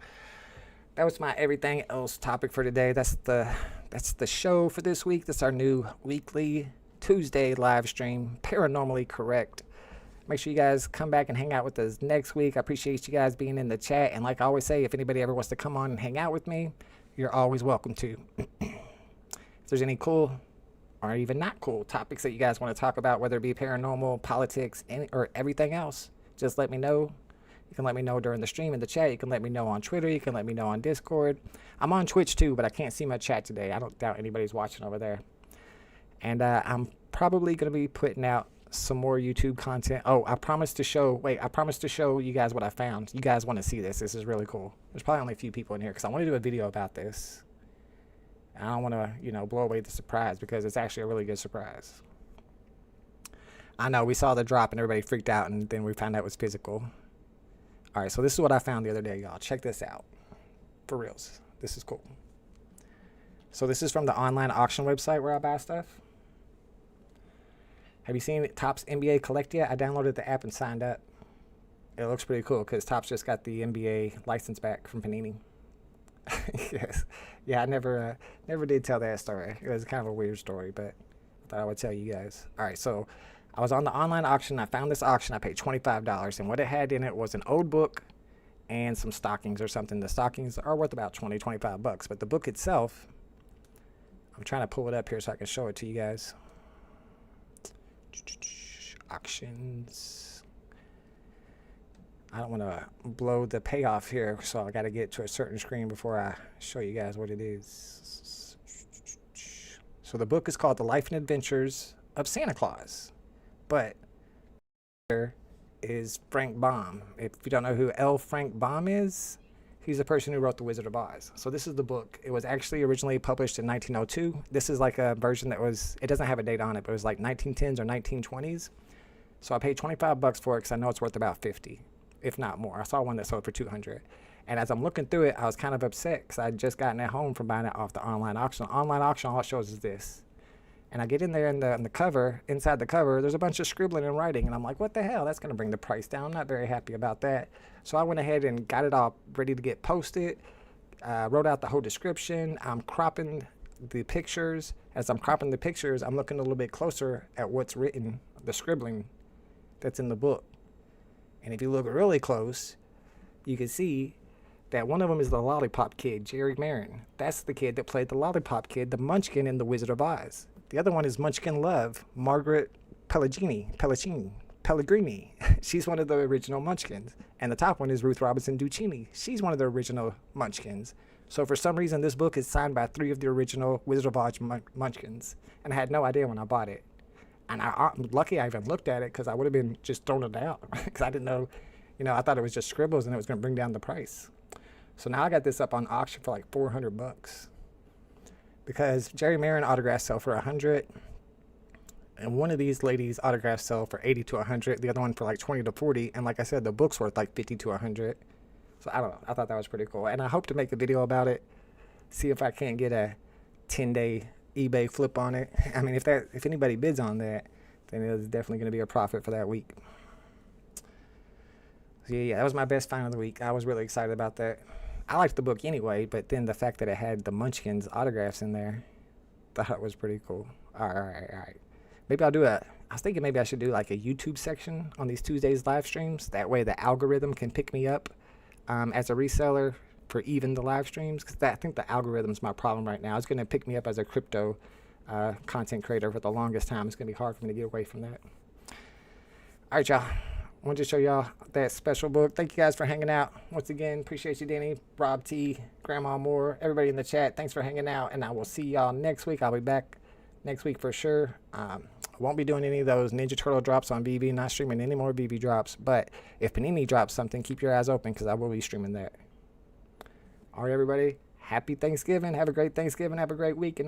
That was my everything else topic for today. That's the show for this week. That's our new weekly Tuesday live stream, Paranormally Correct. Make sure you guys come back and hang out with us next week. I appreciate you guys being in the chat. And like I always say, if anybody ever wants to come on and hang out with me, you're always welcome to. If there's any cool or even not cool topics that you guys want to talk about, whether it be paranormal, politics, or everything else, just let me know. You can let me know during the stream in the chat. You can let me know on Twitter. You can let me know on Discord. I'm on Twitch too, but I can't see my chat today. I don't doubt anybody's watching over there. And I'm probably going to be putting out some more YouTube content. Oh, I promised to show you guys what I found. You guys want to see this. This is really cool. There's probably only a few people in here because I want to do a video about this. I don't want to, blow away the surprise because it's actually a really good surprise. I know we saw the drop and everybody freaked out, and then we found out it was physical. All right, so this is what I found the other day, y'all. Check this out. For reals. This is cool. So this is from the online auction website where I buy stuff. Have you seen Topps NBA Collect yet? I downloaded the app and signed up. It looks pretty cool because Topps just got the NBA license back from Panini. Yes. Yeah, I never did tell that story. It was kind of a weird story, but I thought I would tell you guys. All right, so I was on the online auction. I found this auction. I paid $25, and what it had in it was an old book and some stockings or something. The stockings are worth about 20, 25 bucks, but the book itself, I'm trying to pull it up here so I can show it to you guys. Auctions. I don't want to blow the payoff here, so I got to get to a certain screen before I show you guys what it is. So the book is called The Life and Adventures of Santa Claus, but here is Frank Baum. If you don't know who L. Frank Baum is, he's the person who wrote The Wizard of Oz. So this is the book. It was actually originally published in 1902. This is like a version that was, it doesn't have a date on it, but it was like 1910s or 1920s. So I paid 25 bucks for it because I know it's worth about 50, if not more. I saw one that sold for 200. And as I'm looking through it, I was kind of upset because I had just gotten it home from buying it off the online auction. Online auction, all it shows is this. And I get in there, and the cover, inside the cover, there's a bunch of scribbling and writing. And I'm like, what the hell? That's going to bring the price down. I'm not very happy about that. So I went ahead and got it all ready to get posted. Wrote out the whole description. I'm cropping the pictures. As I'm cropping the pictures, I'm looking a little bit closer at what's written, the scribbling that's in the book. And if you look really close, you can see that one of them is the Lollipop Kid, Jerry Marin. That's the kid that played the Lollipop Kid, the Munchkin in The Wizard of Oz. The other one is Munchkin Love, Margaret Pellegrini. She's one of the original Munchkins. And the top one is Ruth Robinson Ducini. She's one of the original Munchkins. So for some reason, this book is signed by 3 of the original Wizard of Oz Munchkins. And I had no idea when I bought it. And I'm lucky I even looked at it because I would have been just throwing it out because I didn't know, I thought it was just scribbles and it was going to bring down the price. So now I got this up on auction for like 400 bucks because Jerry Marin autographs sell for 100, and one of these ladies autographs sell for 80 to 100, the other one for like 20 to 40, and like I said, the book's worth like 50 to 100. So I don't know. I thought that was pretty cool, and I hope to make a video about it, see if I can't get a 10-day eBay flip on it. I mean, if anybody bids on that, then it's definitely going to be a profit for that week. So yeah, that was my best find of the week. I was really excited about that. I liked the book anyway, but then the fact that it had the Munchkins autographs in there, thought it was pretty cool. All right. Maybe I was thinking maybe I should do like a YouTube section on these Tuesdays live streams. That way the algorithm can pick me up as a reseller for even the live streams, because I think the algorithm's my problem right now. It's going to pick me up as a crypto content creator for the longest time. It's going to be hard for me to get away from that. All right, y'all. I wanted to show y'all that special book. Thank you guys for hanging out. Once again, appreciate you, Denny, Rob T, Grandma Moore, everybody in the chat. Thanks for hanging out, and I will see y'all next week. I'll be back next week for sure. I won't be doing any of those Ninja Turtle drops on VeVe, not streaming any more VeVe drops, but if Panini drops something, keep your eyes open because I will be streaming that. All right, everybody. Happy Thanksgiving. Have a great Thanksgiving. Have a great week.